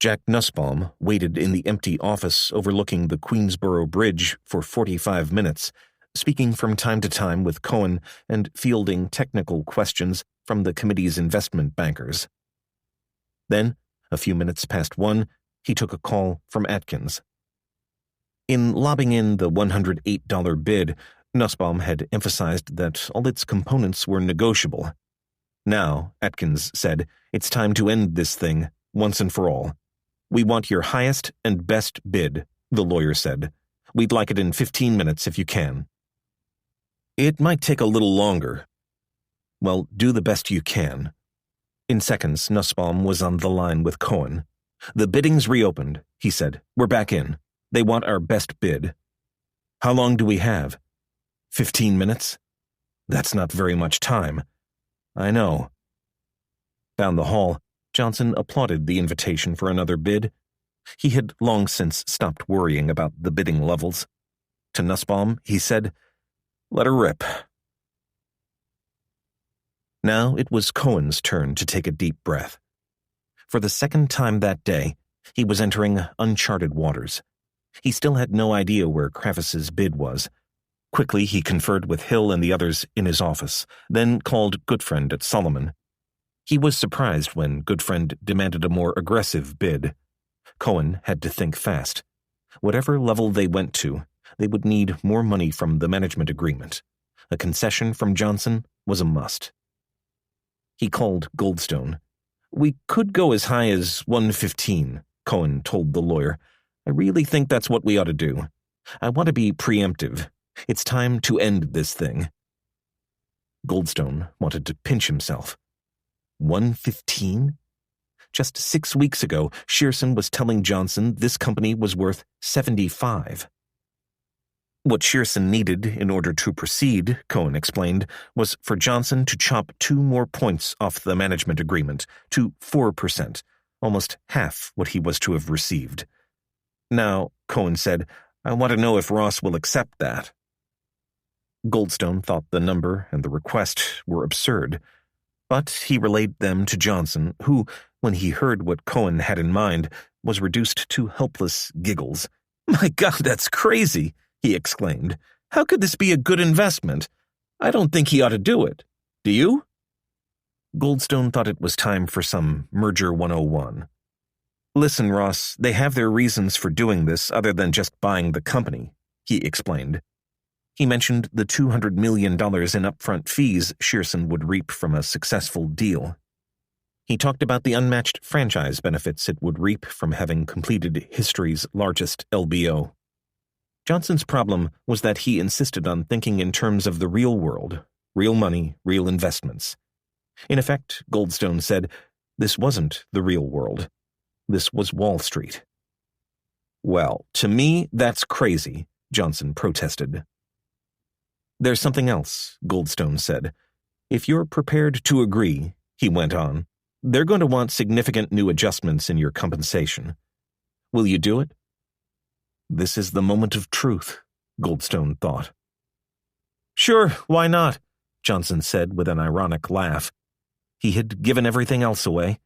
Jack Nussbaum waited in the empty office overlooking the Queensboro Bridge for 45 minutes, speaking from time to time with Cohen and fielding technical questions from the committee's investment bankers. Then, a few minutes past 1, he took a call from Atkins. In lobbing in the $108 bid, Nussbaum had emphasized that all its components were negotiable. Now, Atkins said, it's time to end this thing, once and for all. We want your highest and best bid, the lawyer said. We'd like it in 15 minutes if you can. It might take a little longer. Well, do the best you can. In seconds, Nussbaum was on the line with Cohen. The bidding's reopened, he said. We're back in. They want our best bid. How long do we have? 15 minutes? That's not very much time. I know. Down the hall, Johnson applauded the invitation for another bid. He had long since stopped worrying about the bidding levels. To Nussbaum, he said, let her rip. Now it was Cohen's turn to take a deep breath. For the second time that day, he was entering uncharted waters. He still had no idea where Kravis's bid was. Quickly, he conferred with Hill and the others in his office, then called Goodfriend at Solomon. He was surprised when Goodfriend demanded a more aggressive bid. Cohen had to think fast. Whatever level they went to, they would need more money from the management agreement. A concession from Johnson was a must. He called Goldstone. We could go as high as 115, Cohen told the lawyer. I really think that's what we ought to do. I want to be preemptive. It's time to end this thing. Goldstone wanted to pinch himself. 115? Just 6 weeks ago, Shearson was telling Johnson this company was worth 75. What Shearson needed in order to proceed, Cohen explained, was for Johnson to chop 2 more points off the management agreement to 4%, almost half what he was to have received. Now, Cohen said, I want to know if Ross will accept that." Goldstone thought the number and the request were absurd, but he relayed them to Johnson, who, when he heard what Cohen had in mind, was reduced to helpless giggles. "My God, that's crazy," he exclaimed. "How could this be a good investment? I don't think he ought to do it. Do you?" Goldstone thought it was time for some Merger 101. "Listen, Ross, they have their reasons for doing this other than just buying the company," he explained. He mentioned the $200 million in upfront fees Shearson would reap from a successful deal. He talked about the unmatched franchise benefits it would reap from having completed history's largest LBO. Johnson's problem was that he insisted on thinking in terms of the real world, real money, real investments. In effect, Goldstone said, this wasn't the real world. This was Wall Street. "Well, to me, that's crazy," Johnson protested. "There's something else," Goldstone said. "If you're prepared to agree," he went on, "they're going to want significant new adjustments in your compensation. Will you do it?" This is the moment of truth, Goldstone thought. "Sure, why not?" Johnson said with an ironic laugh. He had given everything else away.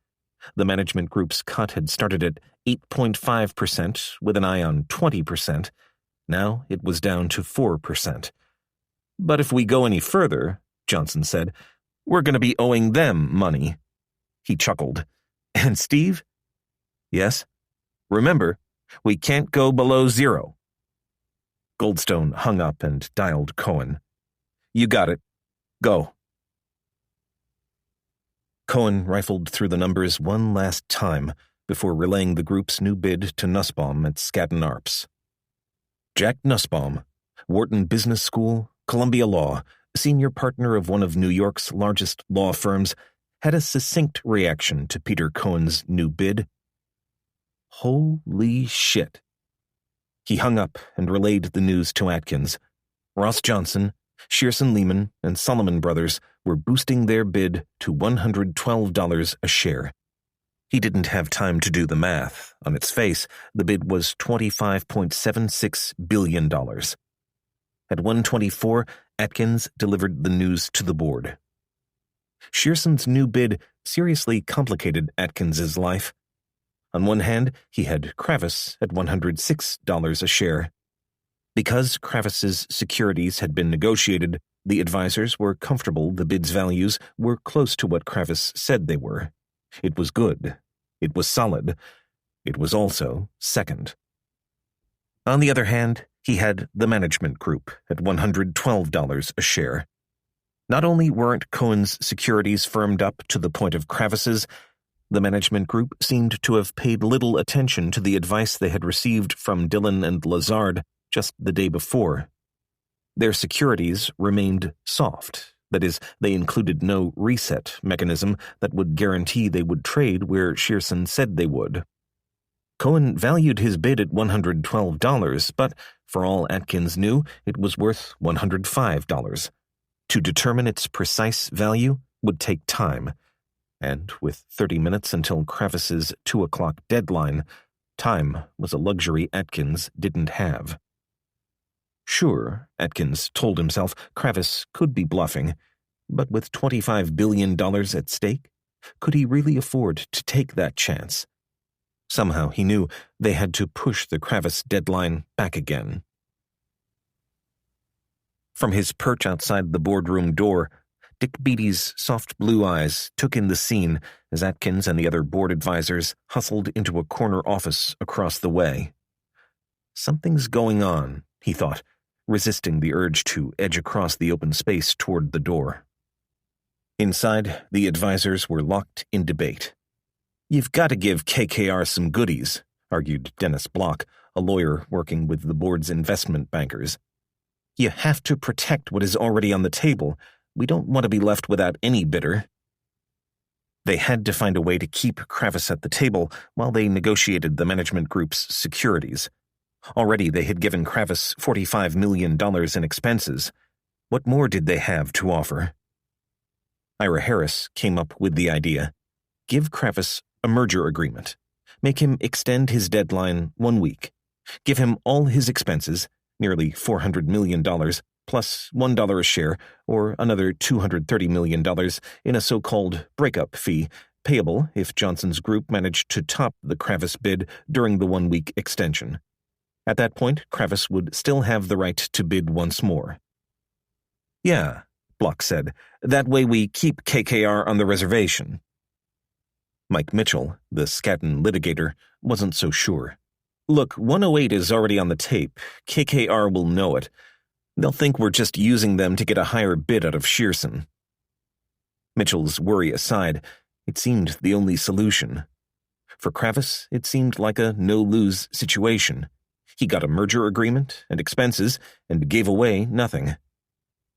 The management group's cut had started at 8.5% with an eye on 20%. Now it was down to 4%. "But if we go any further," Johnson said, "we're going to be owing them money." He chuckled. "And Steve?" "Yes? Remember, we can't go below zero." Goldstone hung up and dialed Cohen. "You got it. Go." Cohen rifled through the numbers one last time before relaying the group's new bid to Nussbaum at Skadden Arps. Jack Nussbaum, Wharton Business School, Columbia Law, senior partner of one of New York's largest law firms, had a succinct reaction to Peter Cohen's new bid. Holy shit. He hung up and relayed the news to Atkins. Ross Johnson, Shearson Lehman, and Solomon Brothers were boosting their bid to $112 a share. He didn't have time to do the math. On its face, the bid was $25.76 billion. At 124, Atkins delivered the news to the board. Shearson's new bid seriously complicated Atkins's life. On one hand, he had Kravis at $106 a share. Because Kravis's securities had been negotiated, the advisors were comfortable the bid's values were close to what Kravis said they were. It was good. It was solid. It was also second. On the other hand, he had the management group at $112 a share. Not only weren't Cohen's securities firmed up to the point of Kravis's, the management group seemed to have paid little attention to the advice they had received from Dillon and Lazard just the day before. Their securities remained soft. That is, they included no reset mechanism that would guarantee they would trade where Shearson said they would. Cohen valued his bid at $112, but for all Atkins knew, it was worth $105. To determine its precise value would take time, and with 30 minutes until Kravis's 2 o'clock deadline, time was a luxury Atkins didn't have. Sure, Atkins told himself, Kravis could be bluffing, but with $25 billion at stake, could he really afford to take that chance? Somehow he knew they had to push the Kravis deadline back again. From his perch outside the boardroom door, Dick Beatty's soft blue eyes took in the scene as Atkins and the other board advisors hustled into a corner office across the way. Something's going on, he thought, resisting the urge to edge across the open space toward the door. Inside, the advisors were locked in debate. "You've got to give KKR some goodies," argued Dennis Block, a lawyer working with the board's investment bankers. "You have to protect what is already on the table. We don't want to be left without any bidder." They had to find a way to keep Kravis at the table while they negotiated the management group's securities. Already they had given Kravis $45 million in expenses. What more did they have to offer? Ira Harris came up with the idea. Give Kravis a merger agreement. Make him extend his deadline 1 week. Give him all his expenses, nearly $400 million, plus $1 a share, or another $230 million in a so-called breakup fee, payable if Johnson's group managed to top the Kravis bid during the one-week extension. At that point, Kravis would still have the right to bid once more. Yeah, Block said. That way we keep KKR on the reservation. Mike Mitchell, the Skadden litigator, wasn't so sure. Look, 108 is already on the tape. KKR will know it. They'll think we're just using them to get a higher bid out of Shearson. Mitchell's worry aside, it seemed the only solution. For Kravis, it seemed like a no-lose situation. He got a merger agreement and expenses and gave away nothing.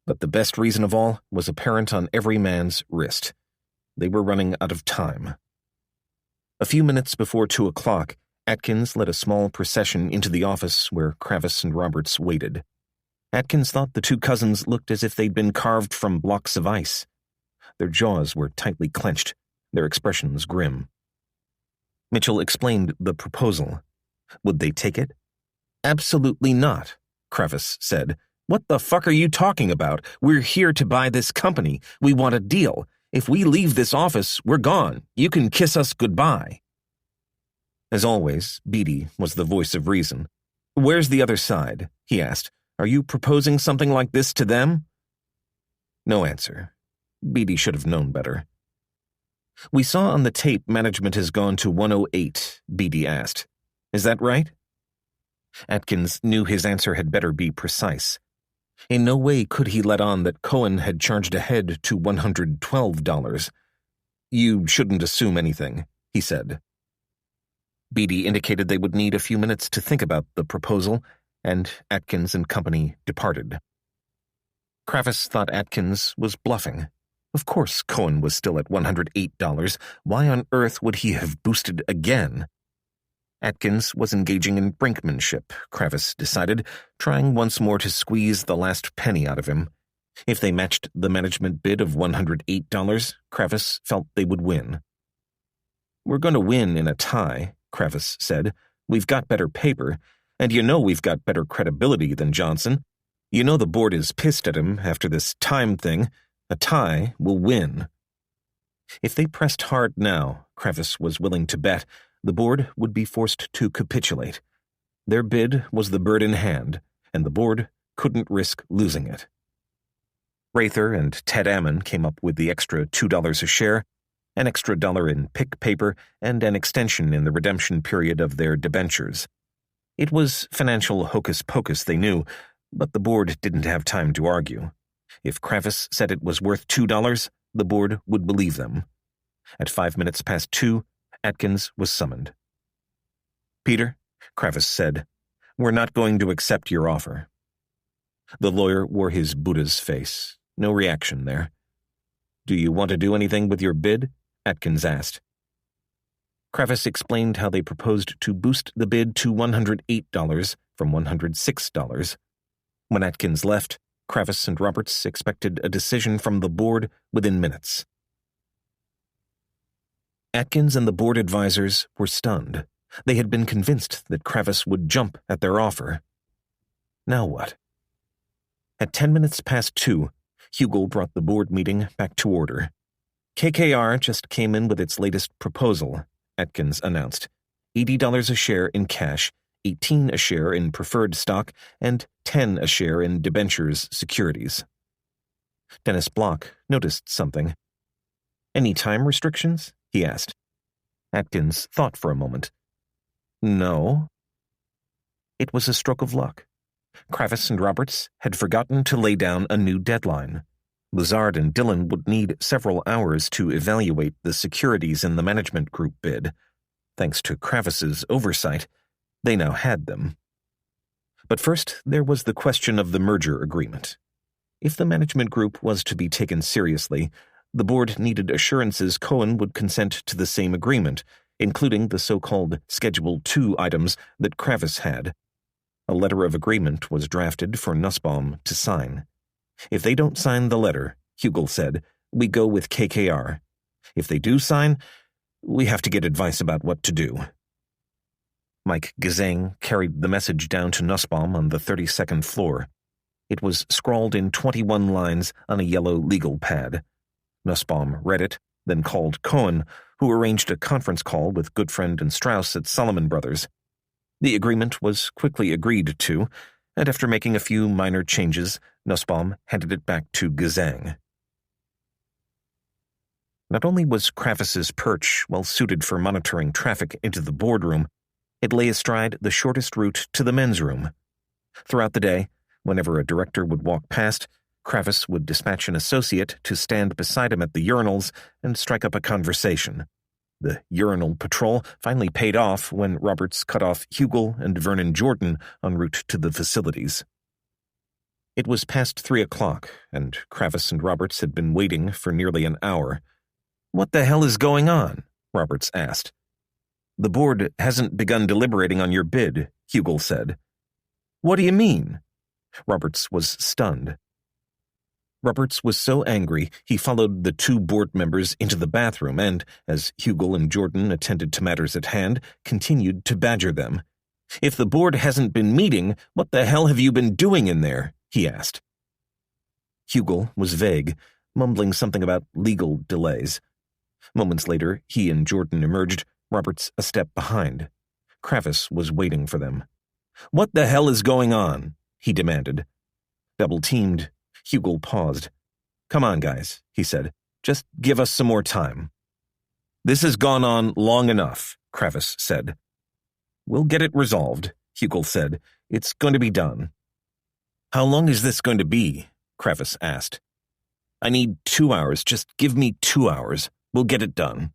But the best reason of all was apparent on every man's wrist. They were running out of time. A few minutes before 2 o'clock, Atkins led a small procession into the office where Kravis and Roberts waited. Atkins thought the two cousins looked as if they'd been carved from blocks of ice. Their jaws were tightly clenched, their expressions grim. Mitchell explained the proposal. Would they take it? Absolutely not, Kravis said. What the fuck are you talking about? We're here to buy this company. We want a deal. If we leave this office, we're gone. You can kiss us goodbye. As always, Beatty was the voice of reason. Where's the other side? He asked. Are you proposing something like this to them? No answer. Beatty should have known better. We saw on the tape management has gone to 108, Beatty asked. Is that right? Atkins knew his answer had better be precise. In no way could he let on that Cohen had charged ahead to $112. You shouldn't assume anything, he said. Beatty indicated they would need a few minutes to think about the proposal, and Atkins and company departed. Kravis thought Atkins was bluffing. Of course Cohen was still at $108. Why on earth would he have boosted again? Atkins was engaging in brinkmanship, Kravis decided, trying once more to squeeze the last penny out of him. If they matched the management bid of $108, Kravis felt they would win. We're going to win in a tie, Kravis said. We've got better paper, and you know we've got better credibility than Johnson. You know the board is pissed at him after this time thing. A tie will win. If they pressed hard now, Kravis was willing to bet, the board would be forced to capitulate. Their bid was the bird in hand, and the board couldn't risk losing it. Rather and Ted Ammon came up with the extra $2 a share, an extra $1 in PIK paper, and an extension in the redemption period of their debentures. It was financial hocus-pocus, they knew, but the board didn't have time to argue. If Kravis said it was worth $2, the board would believe them. At 5 minutes past 2, Atkins was summoned. Peter, Kravis said, we're not going to accept your offer. The lawyer wore his Buddha's face. No reaction there. Do you want to do anything with your bid? Atkins asked. Kravis explained how they proposed to boost the bid to $108 from $106. When Atkins left, Kravis and Roberts expected a decision from the board within minutes. Atkins and the board advisors were stunned. They had been convinced that Kravis would jump at their offer. Now what? At 10 minutes past 2, Hugel brought the board meeting back to order. KKR just came in with its latest proposal, Atkins announced. $80 a share in cash, $18 a share in preferred stock, and $10 a share in debentures securities. Dennis Block noticed something. Any time restrictions? He asked. Atkins thought for a moment. No. It was a stroke of luck. Kravis and Roberts had forgotten to lay down a new deadline. Lazard and Dillon would need several hours to evaluate the securities in the management group bid. Thanks to Kravis's oversight, they now had them. But first, there was the question of the merger agreement. If the management group was to be taken seriously, the board needed assurances Cohen would consent to the same agreement, including the so-called Schedule 2 items that Kravis had. A letter of agreement was drafted for Nussbaum to sign. If they don't sign the letter, Hugel said, we go with KKR. If they do sign, we have to get advice about what to do. Mike Gazang carried the message down to Nussbaum on the 32nd floor. It was scrawled in 21 lines on a yellow legal pad. Nussbaum read it, then called Cohen, who arranged a conference call with Goodfriend and Strauss at Solomon Brothers. The agreement was quickly agreed to, and after making a few minor changes, Nussbaum handed it back to Gazang. Not only was Kravis's perch well suited for monitoring traffic into the boardroom, it lay astride the shortest route to the men's room. Throughout the day, whenever a director would walk past, Kravis would dispatch an associate to stand beside him at the urinals and strike up a conversation. The urinal patrol finally paid off when Roberts cut off Hugel and Vernon Jordan en route to the facilities. It was past 3 o'clock, and Kravis and Roberts had been waiting for nearly an hour. "What the hell is going on?" Roberts asked. "The board hasn't begun deliberating on your bid," Hugel said. "What do you mean?" Roberts was stunned. Roberts was so angry he followed the 2 board members into the bathroom and, as Hugel and Jordan attended to matters at hand, continued to badger them. "If the board hasn't been meeting, what the hell have you been doing in there?" he asked. Hugel was vague, mumbling something about legal delays. Moments later, he and Jordan emerged, Roberts a step behind. Kravis was waiting for them. "What the hell is going on?" he demanded. Double-teamed, Hugel paused. "Come on, guys," he said. "Just give us some more time." "This has gone on long enough," Kravis said. "We'll get it resolved," Hugel said. "It's going to be done." "How long is this going to be?" Kravis asked. "I need 2 hours. Just give me 2 hours. We'll get it done."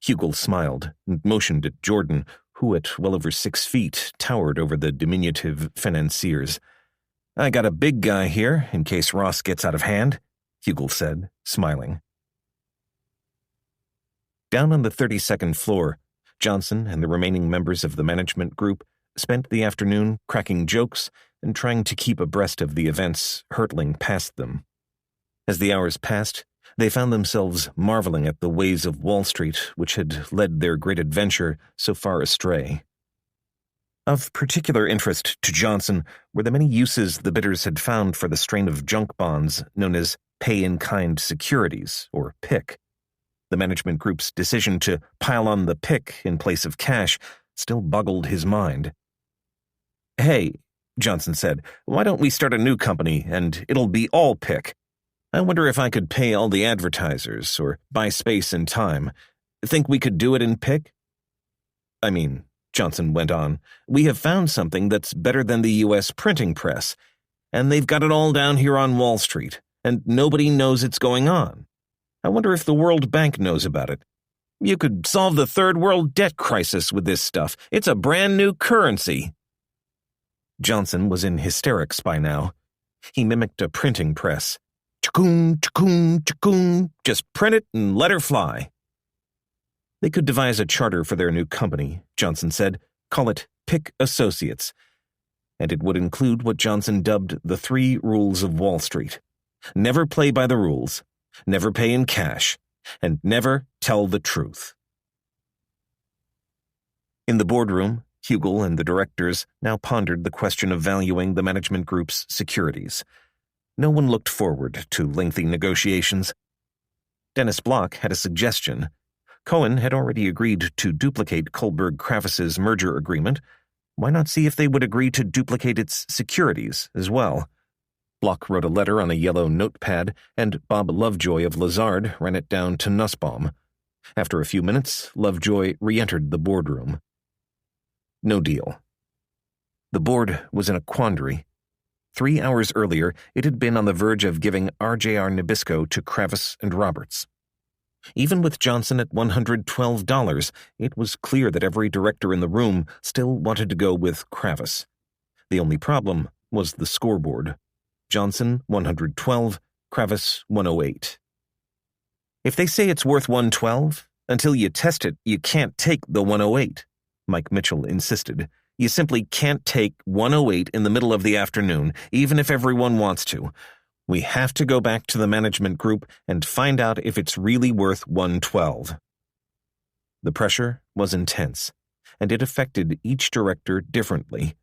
Hugel smiled and motioned at Jordan, who at well over 6 feet towered over the diminutive financiers. "I got a big guy here, in case Ross gets out of hand," Hugel said, smiling. Down on the 32nd floor, Johnson and the remaining members of the management group spent the afternoon cracking jokes and trying to keep abreast of the events hurtling past them. As the hours passed, they found themselves marveling at the ways of Wall Street which had led their great adventure so far astray. Of particular interest to Johnson were the many uses the bidders had found for the strain of junk bonds known as pay-in-kind securities, or PIK. The management group's decision to pile on the PIK in place of cash still boggled his mind. "Hey," Johnson said, "why don't we start a new company and it'll be all PIK? I wonder if I could pay all the advertisers or buy space and time. Think we could do it in PIK?" "I mean," Johnson went on, "we have found something that's better than the U.S. printing press, and they've got it all down here on Wall Street, and nobody knows it's going on. I wonder if the World Bank knows about it. You could solve the third world debt crisis with this stuff. It's a brand new currency." Johnson was in hysterics by now. He mimicked a printing press. "Chikoon, chikoon, chikoon, just print it and let her fly." They could devise a charter for their new company, Johnson said, call it PIK Associates, and it would include what Johnson dubbed the 3 rules of Wall Street. Never play by the rules, never pay in cash, and never tell the truth. In the boardroom, Hugel and the directors now pondered the question of valuing the management group's securities. No one looked forward to lengthy negotiations. Dennis Block had a suggestion. Cohen had already agreed to duplicate Kohlberg-Kravis's merger agreement. Why not see if they would agree to duplicate its securities as well? Block wrote a letter on a yellow notepad, and Bob Lovejoy of Lazard ran it down to Nussbaum. After a few minutes, Lovejoy re-entered the boardroom. No deal. The board was in a quandary. 3 hours earlier, it had been on the verge of giving RJR Nabisco to Kravis and Roberts. Even with Johnson at $112, it was clear that every director in the room still wanted to go with Kravis. The only problem was the scoreboard. Johnson, 112, Kravis, 108. "If they say it's worth 112, until you test it, you can't take the 108, Mike Mitchell insisted. "You simply can't take 108 in the middle of the afternoon, even if everyone wants to. We have to go back to the management group and find out if it's really worth 112. The pressure was intense. and it affected each director differently.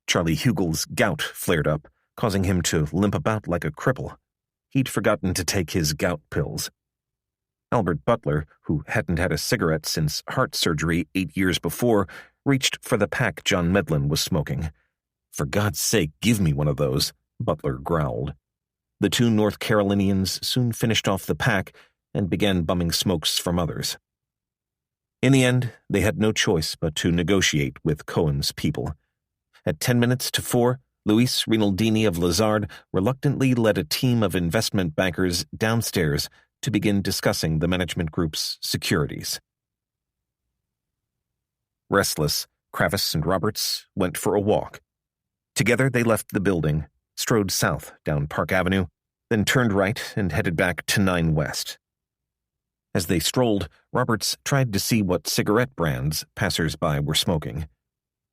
Charlie Hugel's gout flared up, causing him to limp about like a cripple. He'd forgotten to take his gout pills. Albert Butler, who hadn't had a cigarette since heart surgery 8 years before, reached for the pack John Medlin was smoking. "For God's sake, give me one of those," Butler growled. The two North Carolinians soon finished off the pack and began bumming smokes from others. In the end, they had no choice but to negotiate with Cohen's people. At 10 minutes to 4, Luis Rinaldini of Lazard reluctantly led a team of investment bankers downstairs to begin discussing the management group's securities. Restless, Kravis and Roberts went for a walk. Together they left the building, strode south down Park Avenue, then turned right and headed back to 9 West. As they strolled, Roberts tried to see what cigarette brands passers-by were smoking.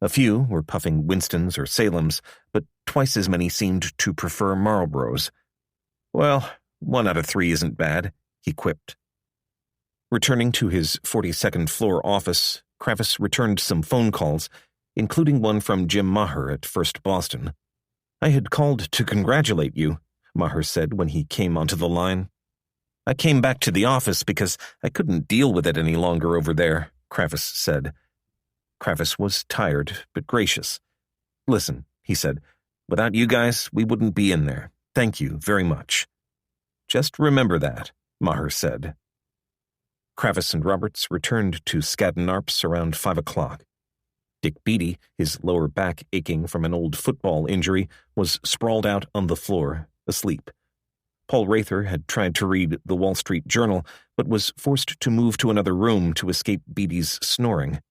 A few were puffing Winstons or Salems, but twice as many seemed to prefer Marlboros. "Well, 1 out of 3 isn't bad," he quipped. Returning to his 42nd floor office, Kravis returned some phone calls, including one from Jim Maher at First Boston. "I had called to congratulate you," Maher said when he came onto the line. "I came back to the office because I couldn't deal with it any longer over there," Kravis said. Kravis was tired but gracious. "Listen," he said, "without you guys, we wouldn't be in there. Thank you very much." "Just remember that," Maher said. Kravis and Roberts returned to Skadden Arps around 5 o'clock. Dick Beattie, his lower back aching from an old football injury, was sprawled out on the floor, asleep. Paul Rather had tried to read the Wall Street Journal, but was forced to move to another room to escape Beattie's snoring.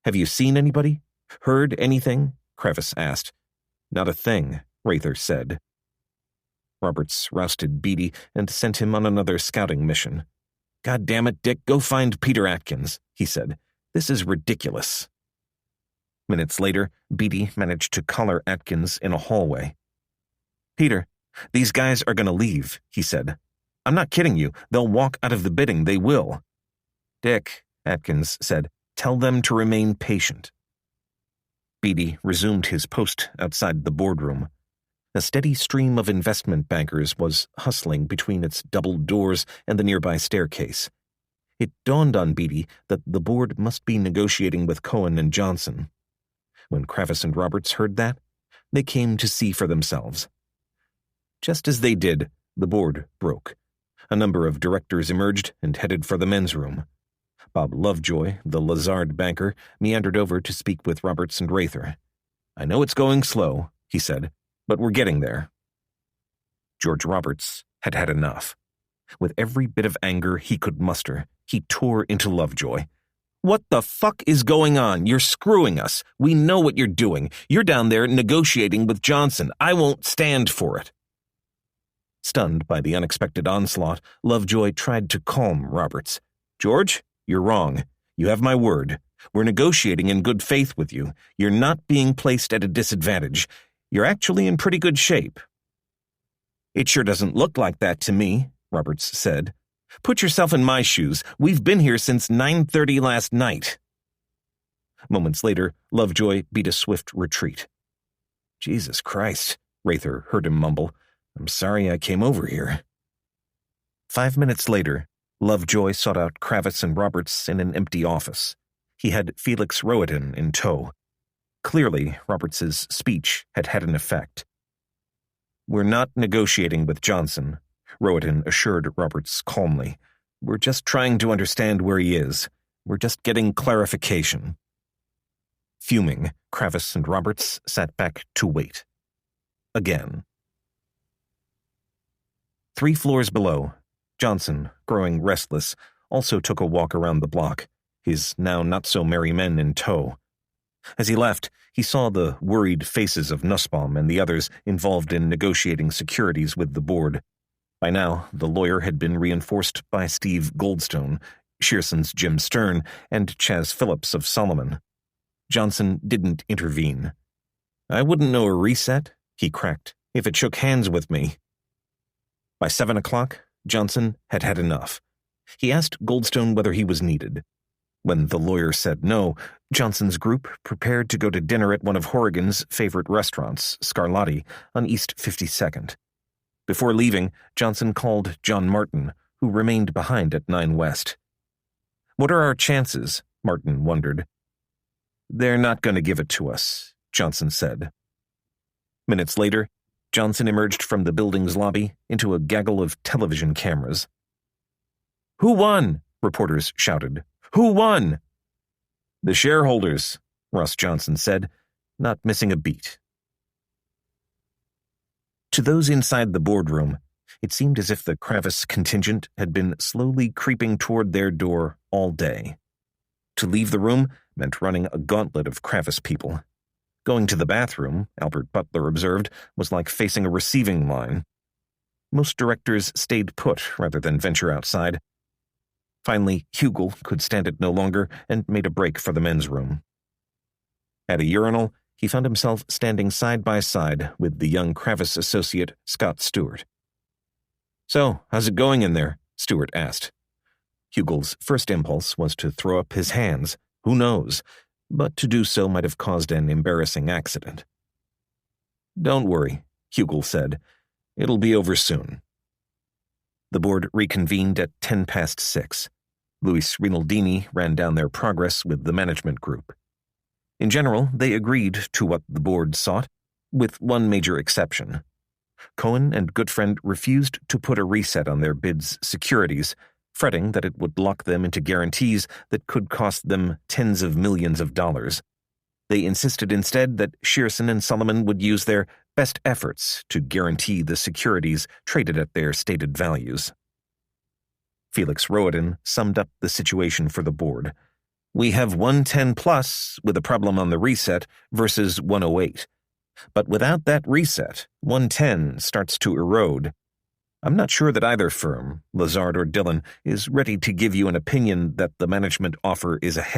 "Have you seen anybody? Heard anything?" Kravis asked. "Not a thing," Rather said. Roberts rousted Beattie and sent him on another scouting mission. "God damn it, Dick, go find Peter Atkins," he said. "This is ridiculous." Minutes later, Beattie managed to collar Atkins in a hallway. "Peter, these guys are going to leave," he said. "I'm not kidding you. They'll walk out of the bidding. They will." "Dick," Atkins said, "tell them to remain patient." Beattie resumed his post outside the boardroom. A steady stream of investment bankers was hustling between its double doors and the nearby staircase. It dawned on Beattie that the board must be negotiating with Cohen and Johnson. When Kravis and Roberts heard that, they came to see for themselves. Just as they did, the board broke. A number of directors emerged and headed for the men's room. Bob Lovejoy, the Lazard banker, meandered over to speak with Roberts and Rather. "I know it's going slow," he said, "but we're getting there." George Roberts had had enough. With every bit of anger he could muster, he tore into Lovejoy. "What the fuck is going on? You're screwing us. We know what you're doing. You're down there negotiating with Johnson. I won't stand for it." Stunned by the unexpected onslaught, Lovejoy tried to calm Roberts. "George, you're wrong. You have my word. We're negotiating in good faith with you. You're not being placed at a disadvantage. You're actually in pretty good shape." "It sure doesn't look like that to me," Roberts said. "Put yourself in my shoes. We've been here since 9:30 last night." Moments later, Lovejoy beat a swift retreat. "Jesus Christ," Rather heard him mumble. "I'm sorry I came over here." 5 minutes later, Lovejoy sought out Kravis and Roberts in an empty office. He had Felix Rohatyn in tow. Clearly, Roberts's speech had had an effect. "We're not negotiating with Johnson," Rohatyn assured Roberts calmly. "We're just trying to understand where he is. We're just getting clarification." Fuming, Kravis and Roberts sat back to wait. Again. 3 floors below, Johnson, growing restless, also took a walk around the block, his now not-so-merry men in tow. As he left, he saw the worried faces of Nussbaum and the others involved in negotiating securities with the board. By now, the lawyer had been reinforced by Steve Goldstone, Shearson's Jim Stern, and Chas Phillips of Solomon. Johnson didn't intervene. "I wouldn't know a reset," he cracked, "if it shook hands with me." By 7 o'clock, Johnson had had enough. He asked Goldstone whether he was needed. When the lawyer said no, Johnson's group prepared to go to dinner at one of Horrigan's favorite restaurants, Scarlatti, on East 52nd. Before leaving, Johnson called John Martin, who remained behind at 9 West. "What are our chances?" Martin wondered. "They're not going to give it to us," Johnson said. Minutes later, Johnson emerged from the building's lobby into a gaggle of television cameras. "Who won?" reporters shouted. "Who won?" "The shareholders," Ross Johnson said, not missing a beat. To those inside the boardroom, it seemed as if the Kravis contingent had been slowly creeping toward their door all day. To leave the room meant running a gauntlet of Kravis people. Going to the bathroom, Albert Butler observed, was like facing a receiving line. Most directors stayed put rather than venture outside. Finally, Hugel could stand it no longer and made a break for the men's room. At a urinal, he found himself standing side by side with the young Kravis associate, Scott Stewart. "So, how's it going in there?" Stewart asked. Hugel's first impulse was to throw up his hands. Who knows? But to do so might have caused an embarrassing accident. "Don't worry," Hugel said. "It'll be over soon." The board reconvened at 6:10. Luis Rinaldini ran down their progress with the management group. In general, they agreed to what the board sought, with one major exception. Cohen and Goodfriend refused to put a reset on their bid's securities, fretting that it would lock them into guarantees that could cost them tens of millions of dollars. They insisted instead that Shearson and Solomon would use their best efforts to guarantee the securities traded at their stated values. Felix Roaden summed up the situation for the board. "We have 110 plus with a problem on the reset versus 108. But without that reset, 110 starts to erode. I'm not sure that either firm, Lazard or Dillon, is ready to give you an opinion that the management offer is ahead.